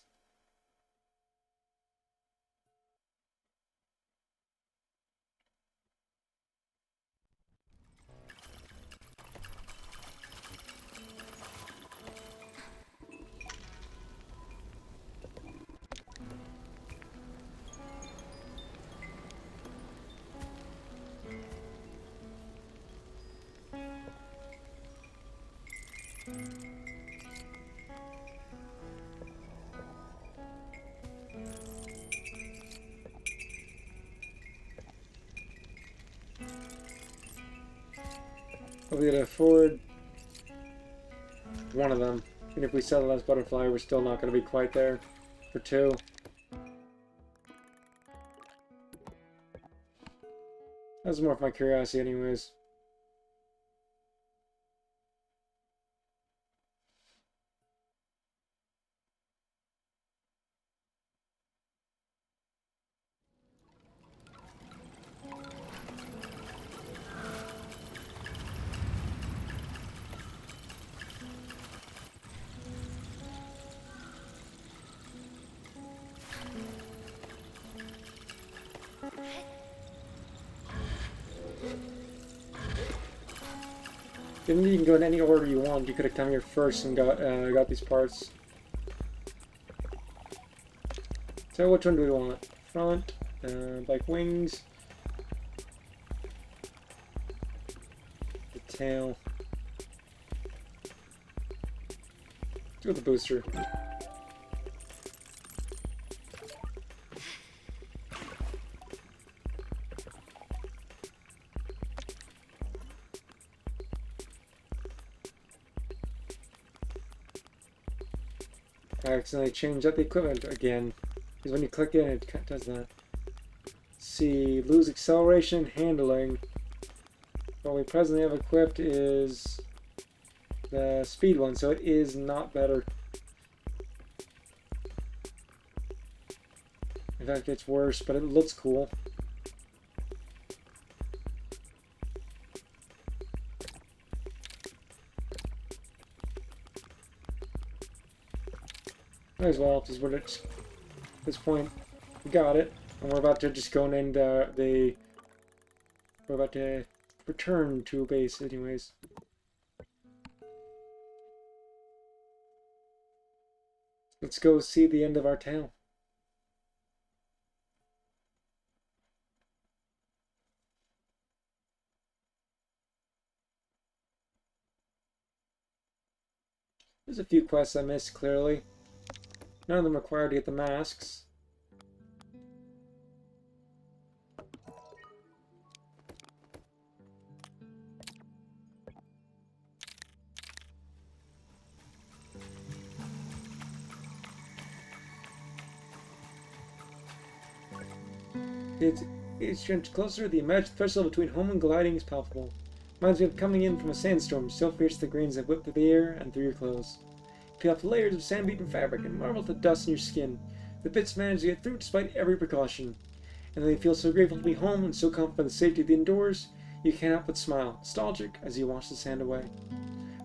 We'll be able to afford one of them. And if we sell the last butterfly, we're still not going to be quite there for two. That's more for my curiosity anyways. Didn't you can go in any order you want. You could have come here first and got these parts. So which one do we want? Front, like wings, the tail. Let's go with the booster. I accidentally changed up the equipment again. Because when you click in, it does that. Let's see, lose acceleration and handling. What we presently have equipped is the speed one, so it is not better. In fact, it's worse, but it looks cool. Might as well, because we're at this point, we got it, and we're about to just go in we're about to return to base anyways. Let's go see the end of our tail. There's a few quests I missed, clearly. None of them required to get the masks. It's inch closer, the imagined threshold between home and gliding is palpable. Reminds me of coming in from a sandstorm, so fierce the grains that whip through the air and through your clothes. Peel off the layers of sand-beaten fabric and marvel at the dust in your skin. The bits manage to get through despite every precaution. And then you feel so grateful to be home and so confident in the safety of the indoors, you can't help but smile, nostalgic, as you wash the sand away.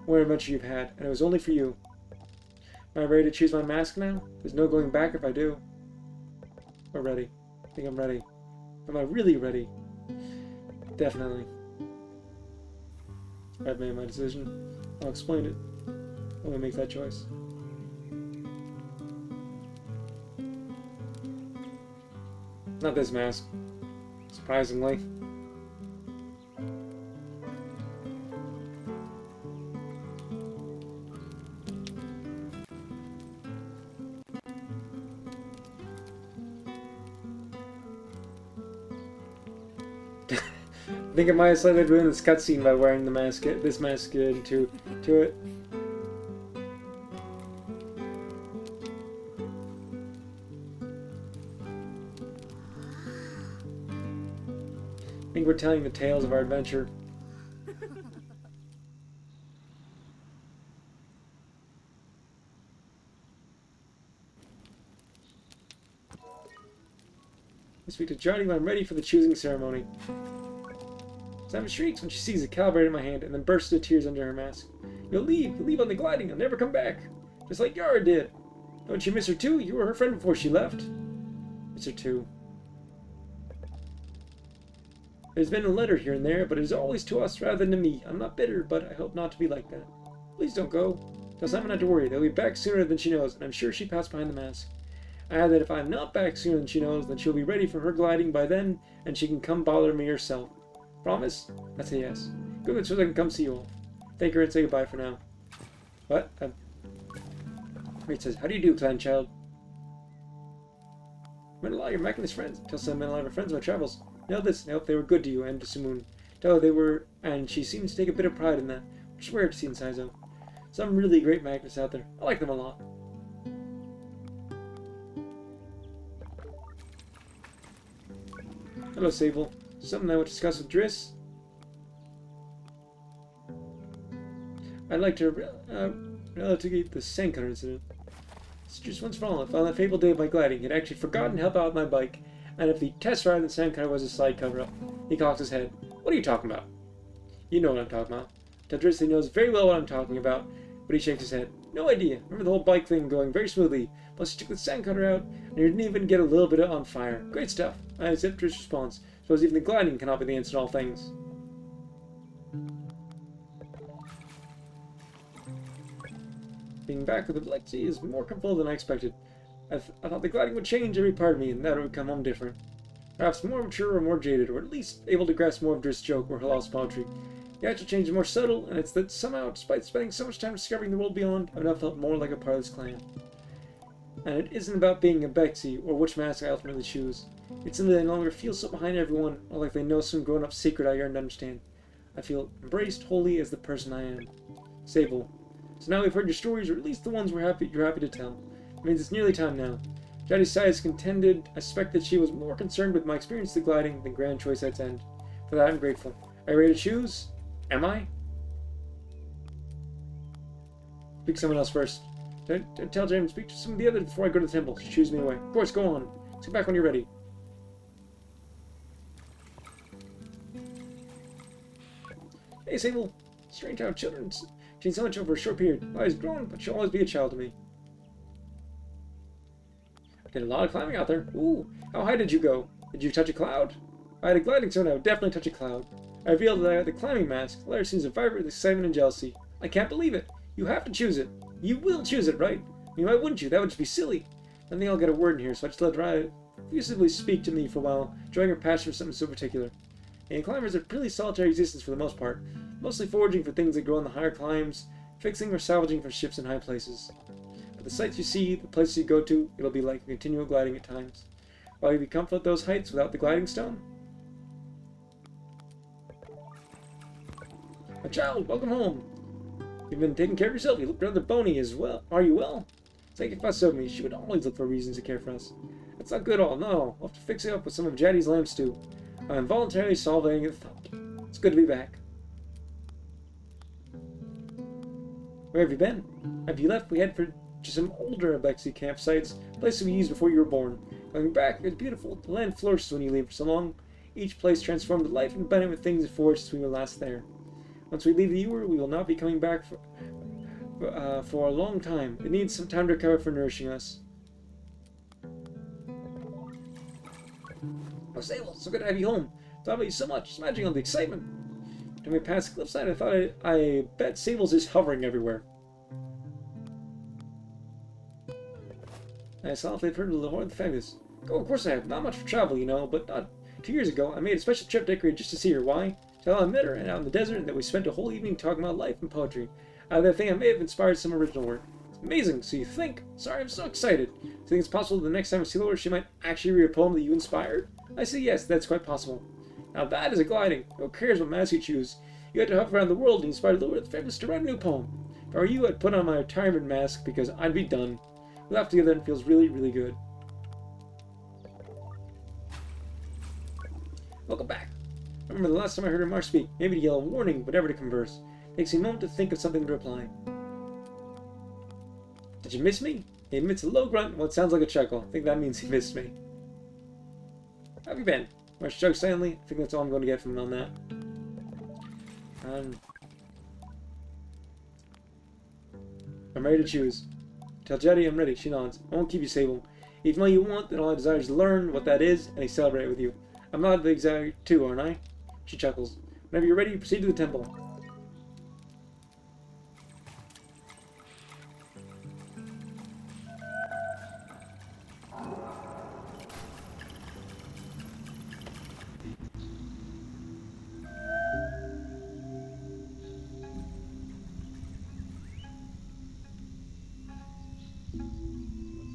What an adventure you've had, and it was only for you. Am I ready to choose my mask now? There's no going back if I do. We're ready. I think I'm ready. Am I really ready? Definitely. I've made my decision. I'll explain it when we make that choice. Not this mask. Surprisingly. I think I might have slightly ruined this cutscene by wearing the mask, this mask into it. I think we're telling the tales of our adventure. I speak to Johnny when I'm ready for the choosing ceremony. Simon shrieks when she sees the calibrator in my hand and then bursts into tears under her mask. You'll leave on the gliding, you'll never come back. Just like Yara did. Don't you miss her too? You were her friend before she left. Miss her too. There's been a letter here and there, but it is always to us rather than to me. I'm not bitter, but I hope not to be like that. Please don't go. Tell Simon not to worry. They'll be back sooner than she knows, and I'm sure she passed behind the mask. I add that if I'm not back sooner than she knows, then she'll be ready for her gliding by then, and she can come bother me herself. Promise? That's a yes. Good, so I can come see you all. Thank her and say goodbye for now. What? Wait, says, how do you do, clan child? Met a lot of your miraculous friends. Tell some met a lot of her friends in my travels. Know this, I hope they were good to you and to Simoon. Tell her they were, and she seems to take a bit of pride in that, which is rare to see in Saizo. Some really great magnets out there. I like them a lot. Hello, Sable. Something I want to discuss with Driss? I'd like to relativate the Sandcutter incident. It's just once for all, if on that fateful day of my gliding, he'd actually forgotten to help out with my bike, and if the test ride in the Sandcutter was a slide cover-up. He cocks his head. What are you talking about? You know what I'm talking about. Driss, he knows very well what I'm talking about, but he shakes his head. No idea. Remember the whole bike thing going very smoothly. Plus you took the Sandcutter out, and you didn't even get a little bit on fire. Great stuff. I accept Driss' response. Suppose even the gliding cannot be the answer to all things. Being back with the Lexi is more comfortable than I expected. I thought the gliding would change every part of me, and that it would come home different. Perhaps more mature or more jaded, or at least able to grasp more of Driss' joke or Halal's poetry. The actual change is more subtle, and it's that somehow, despite spending so much time discovering the world beyond, I've now felt more like a part of this clan. And it isn't about being a Bexy, or which mask I ultimately choose. It's simply that I no longer feel so behind everyone, or like they know some grown-up secret I yearn to understand. I feel embraced wholly as the person I am. Sable. So now we've heard your stories, or at least the ones you're happy to tell. It means it's nearly time now. Jaddy's side is contended. I suspect that she was more concerned with my experience of the gliding than Grand Choiceite's end. For that I'm grateful. Are you ready to choose? Am I? Speak to someone else first. Tell James to speak to some of the others before I go to the temple. She choose me away. Of course, go on. Let's get back when you're ready. Hey, Sable. Strange how children change so much over a short period. Well, he's grown, but she'll always be a child to me. I did a lot of climbing out there. Ooh, how high did you go? Did you touch a cloud? If I had a gliding stone, I would definitely touch a cloud. I revealed that I had the climbing mask. Larry seems to vibrate with excitement and jealousy. I can't believe it. You have to choose it. You will choose it, right? I mean, why wouldn't you? That would just be silly. I don't think I'll get a word in here, so I just let her effusively speak to me for a while, enjoying her passion for something so particular. And climbers have pretty solitary existence for the most part, mostly foraging for things that grow in the higher climbs, fixing or salvaging for ships in high places. But the sights you see, the places you go to, it'll be like continual gliding at times. While you be comfortable at those heights without the gliding stone? My child, welcome home. You've been taking care of yourself. You look rather bony as well. Are you well? Take a fuss over me. She would always look for reasons to care for us. That's not good at all. No, I'll have to fix it up with some of Jaddy's lamb stew. I'm involuntarily solving a thought. It's good to be back. Where have you been? Have you left? We head for some older Abexi campsites, places we used before you were born. Coming back, it's beautiful. The land flourishes when you leave for so long. Each place transformed to life and abundant with things and foraged since we were last there. Once we leave the Ewer, we will not be coming back for a long time. It needs some time to recover for nourishing us. Oh, Sable, so good to have you home. Thought about you so much. Just imagining all the excitement. When we passed the cliffside, I thought I bet Sable's just hovering everywhere. I saw if they've heard of the Horde of the Fabulous. Oh, of course I have. Not much for travel, you know, but not 2 years ago, I made a special trip decorated just to see her. Why? Till I met her and out in the desert, and that we spent a whole evening talking about life and poetry. Out of that thing, I may have inspired some original work. It's amazing, so you think? Sorry, I'm so excited. Do you think it's possible the next time I see her, she might actually read a poem that you inspired? I say yes, that's quite possible. Now that is a gliding. Who cares what mask you choose? You had to hop around the world and inspire the lyric famous to write a new poem. If I were you, I'd put on my retirement mask because I'd be done. We laugh together and it feels really, really good. Welcome back. I remember the last time I heard Marsh speak, maybe to yell a warning, but never to converse. Takes me a moment to think of something to reply. Did you miss me? He admits a low grunt. Well, it sounds like a chuckle. I think that means he missed me. How have you been? Marsh chugs silently. I think that's all I'm going to get from him on that. I'm ready to choose. Tell Jetty I'm ready. She nods. I won't keep you, Sable. If all you want, then all I desire is to learn what that is and celebrate with you. I'm not the exact too, aren't I? She chuckles. Whenever you're ready, proceed to the temple.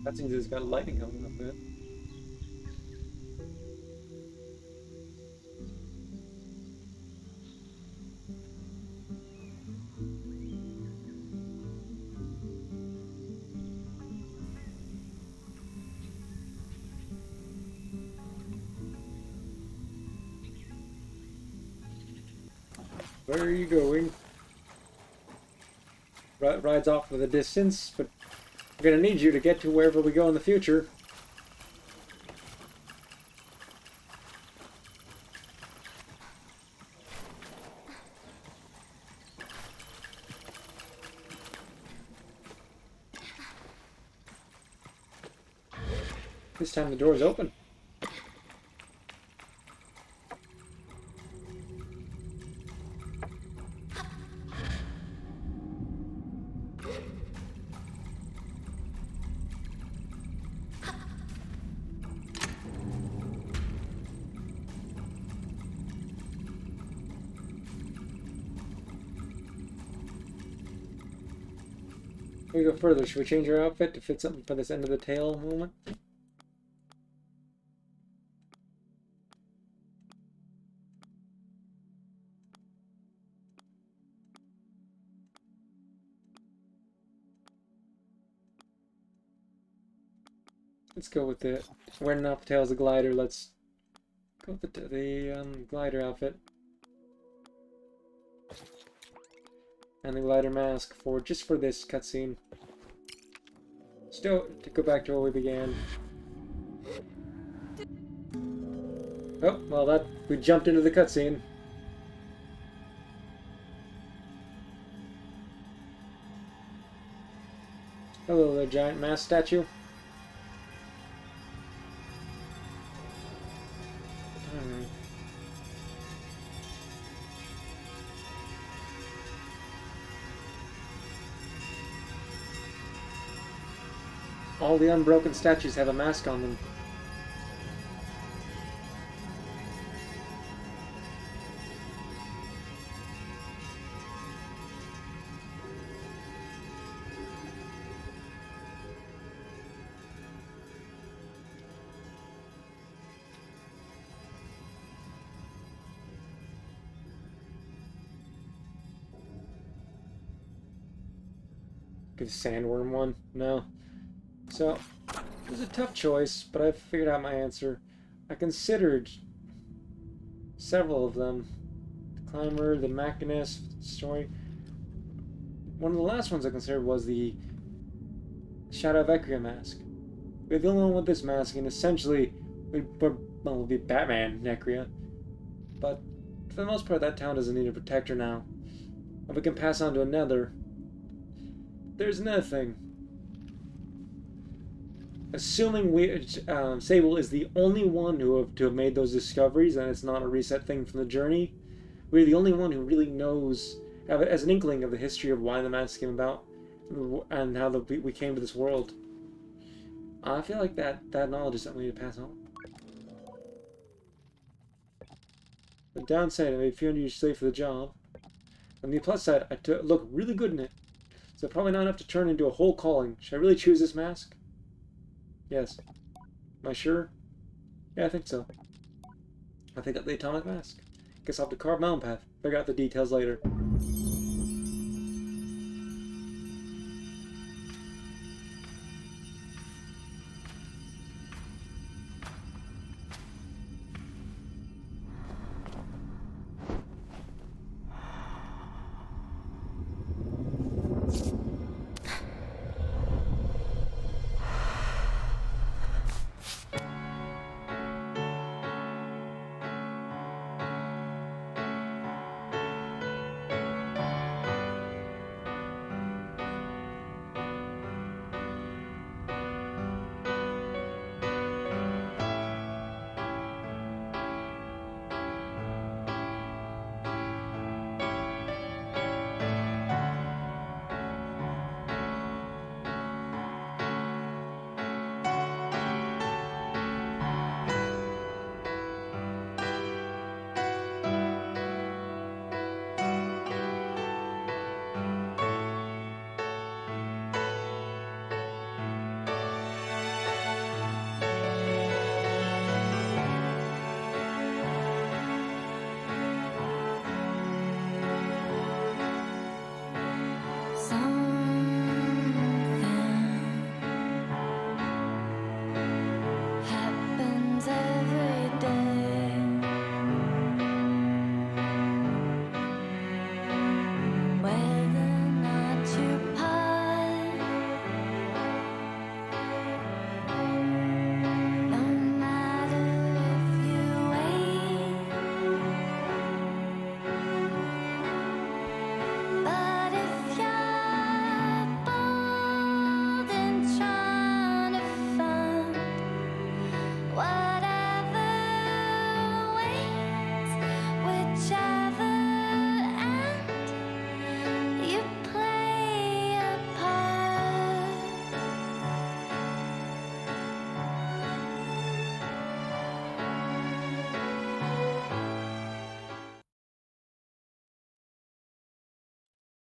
That seems it's got lightning coming up there. Where are you going? Rides off with a distance, but we're going to need you to get to wherever we go in the future. This time the door's open. We go further. Should we change our outfit to fit something for this end of the tail moment? Let's go with the wearing off the tail as a glider. Let's go with the glider outfit and the glider mask for just for this cutscene. Still, to go back to where we began. Oh, well, we jumped into the cutscene. Hello there, giant mask statue. All the unbroken statues have a mask on them. Give the sandworm one? No. So, it was a tough choice, but I figured out my answer. I considered several of them. The Climber, the Machinist, story. One of the last ones I considered was the Shadow of Equia mask. We're the only one with this mask, and essentially, we'll be Batman, Necria. But, for the most part, that town doesn't need a protector now. If we can pass on to another. There's another thing. Assuming Sable is the only one to have made those discoveries, and it's not a reset thing from the journey, we're the only one who really knows, as an inkling of the history of why the mask came about, and how we came to this world. I feel like that knowledge is something we need to pass on. The downside, I made 300 years safe for the job. On the plus side, I look really good in it. So probably not enough to turn into a whole calling. Should I really choose this mask? Yes. Am I sure? Yeah, I think so. I think got the atomic mask. Guess I'll have to carve my own path. Figure out the details later.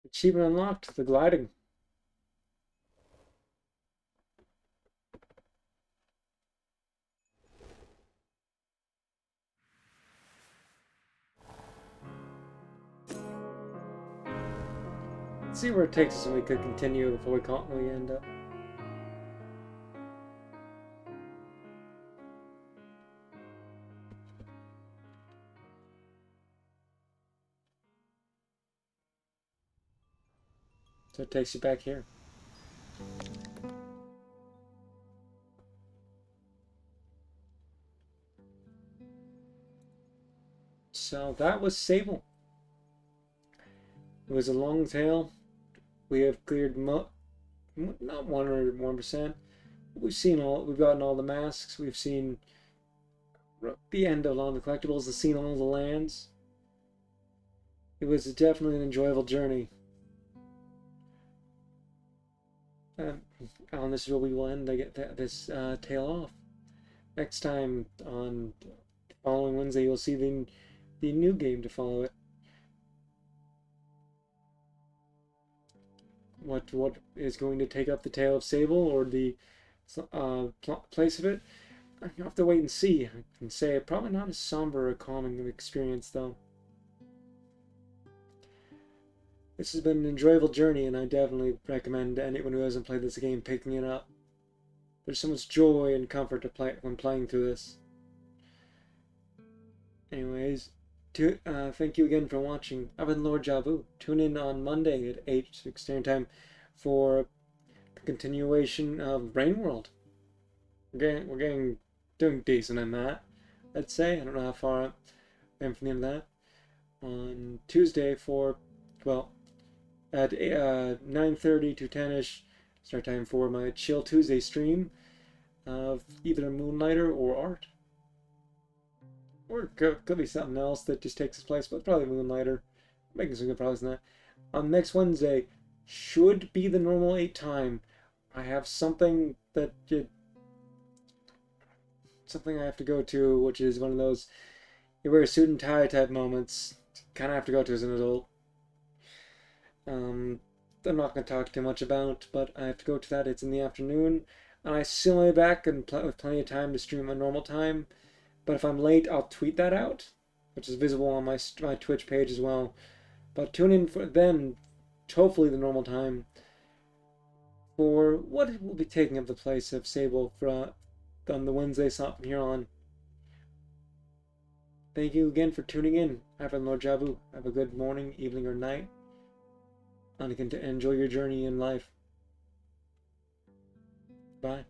Achievement unlocked, the gliding. Let's see where it takes us and we could continue before we constantly end up. So it takes you back here. So that was Sable. It was a long tale. We have cleared not 101%. We've gotten all the masks. We've seen the end of all the collectibles. We've seen all the lands. It was definitely an enjoyable journey. On this is where we will end. I get this tale off. Next time on the following Wednesday, you'll see the new game to follow it. What is going to take up the tale of Sable or the place of it? You have to wait and see. I can say probably not as somber or calming of experience though. This has been an enjoyable journey, and I definitely recommend anyone who hasn't played this game picking it up. There's so much joy and comfort to play when playing through this. Anyways, thank you again for watching. I've been Lord Jabu. Tune in on Monday at 8 6 Standard Time for the continuation of Rain World. We're doing decent in that, I'd say. I don't know how far I am from the end of that. On Tuesday at 9:30 to 10ish start time for my Chill Tuesday stream of either Moonlighter or art. Or it could be something else that just takes its place, but probably Moonlighter. Making some good progress on that. On next Wednesday should be the normal 8 time. I have something I have to go to, which is one of those you wear a suit and tie type moments. Kind of have to go to as an adult. I'm not going to talk too much about, but I have to go to that. It's in the afternoon, and I still am back and with plenty of time to stream a normal time. But if I'm late, I'll tweet that out, which is visible on my Twitch page as well. But tune in for then, hopefully the normal time, for what will be taking up the place of Sable on the Wednesday slot from here on. Thank you again for tuning in. I've been Lord Jabu. Have a good morning, evening, or night. And enjoy your journey in life. Bye.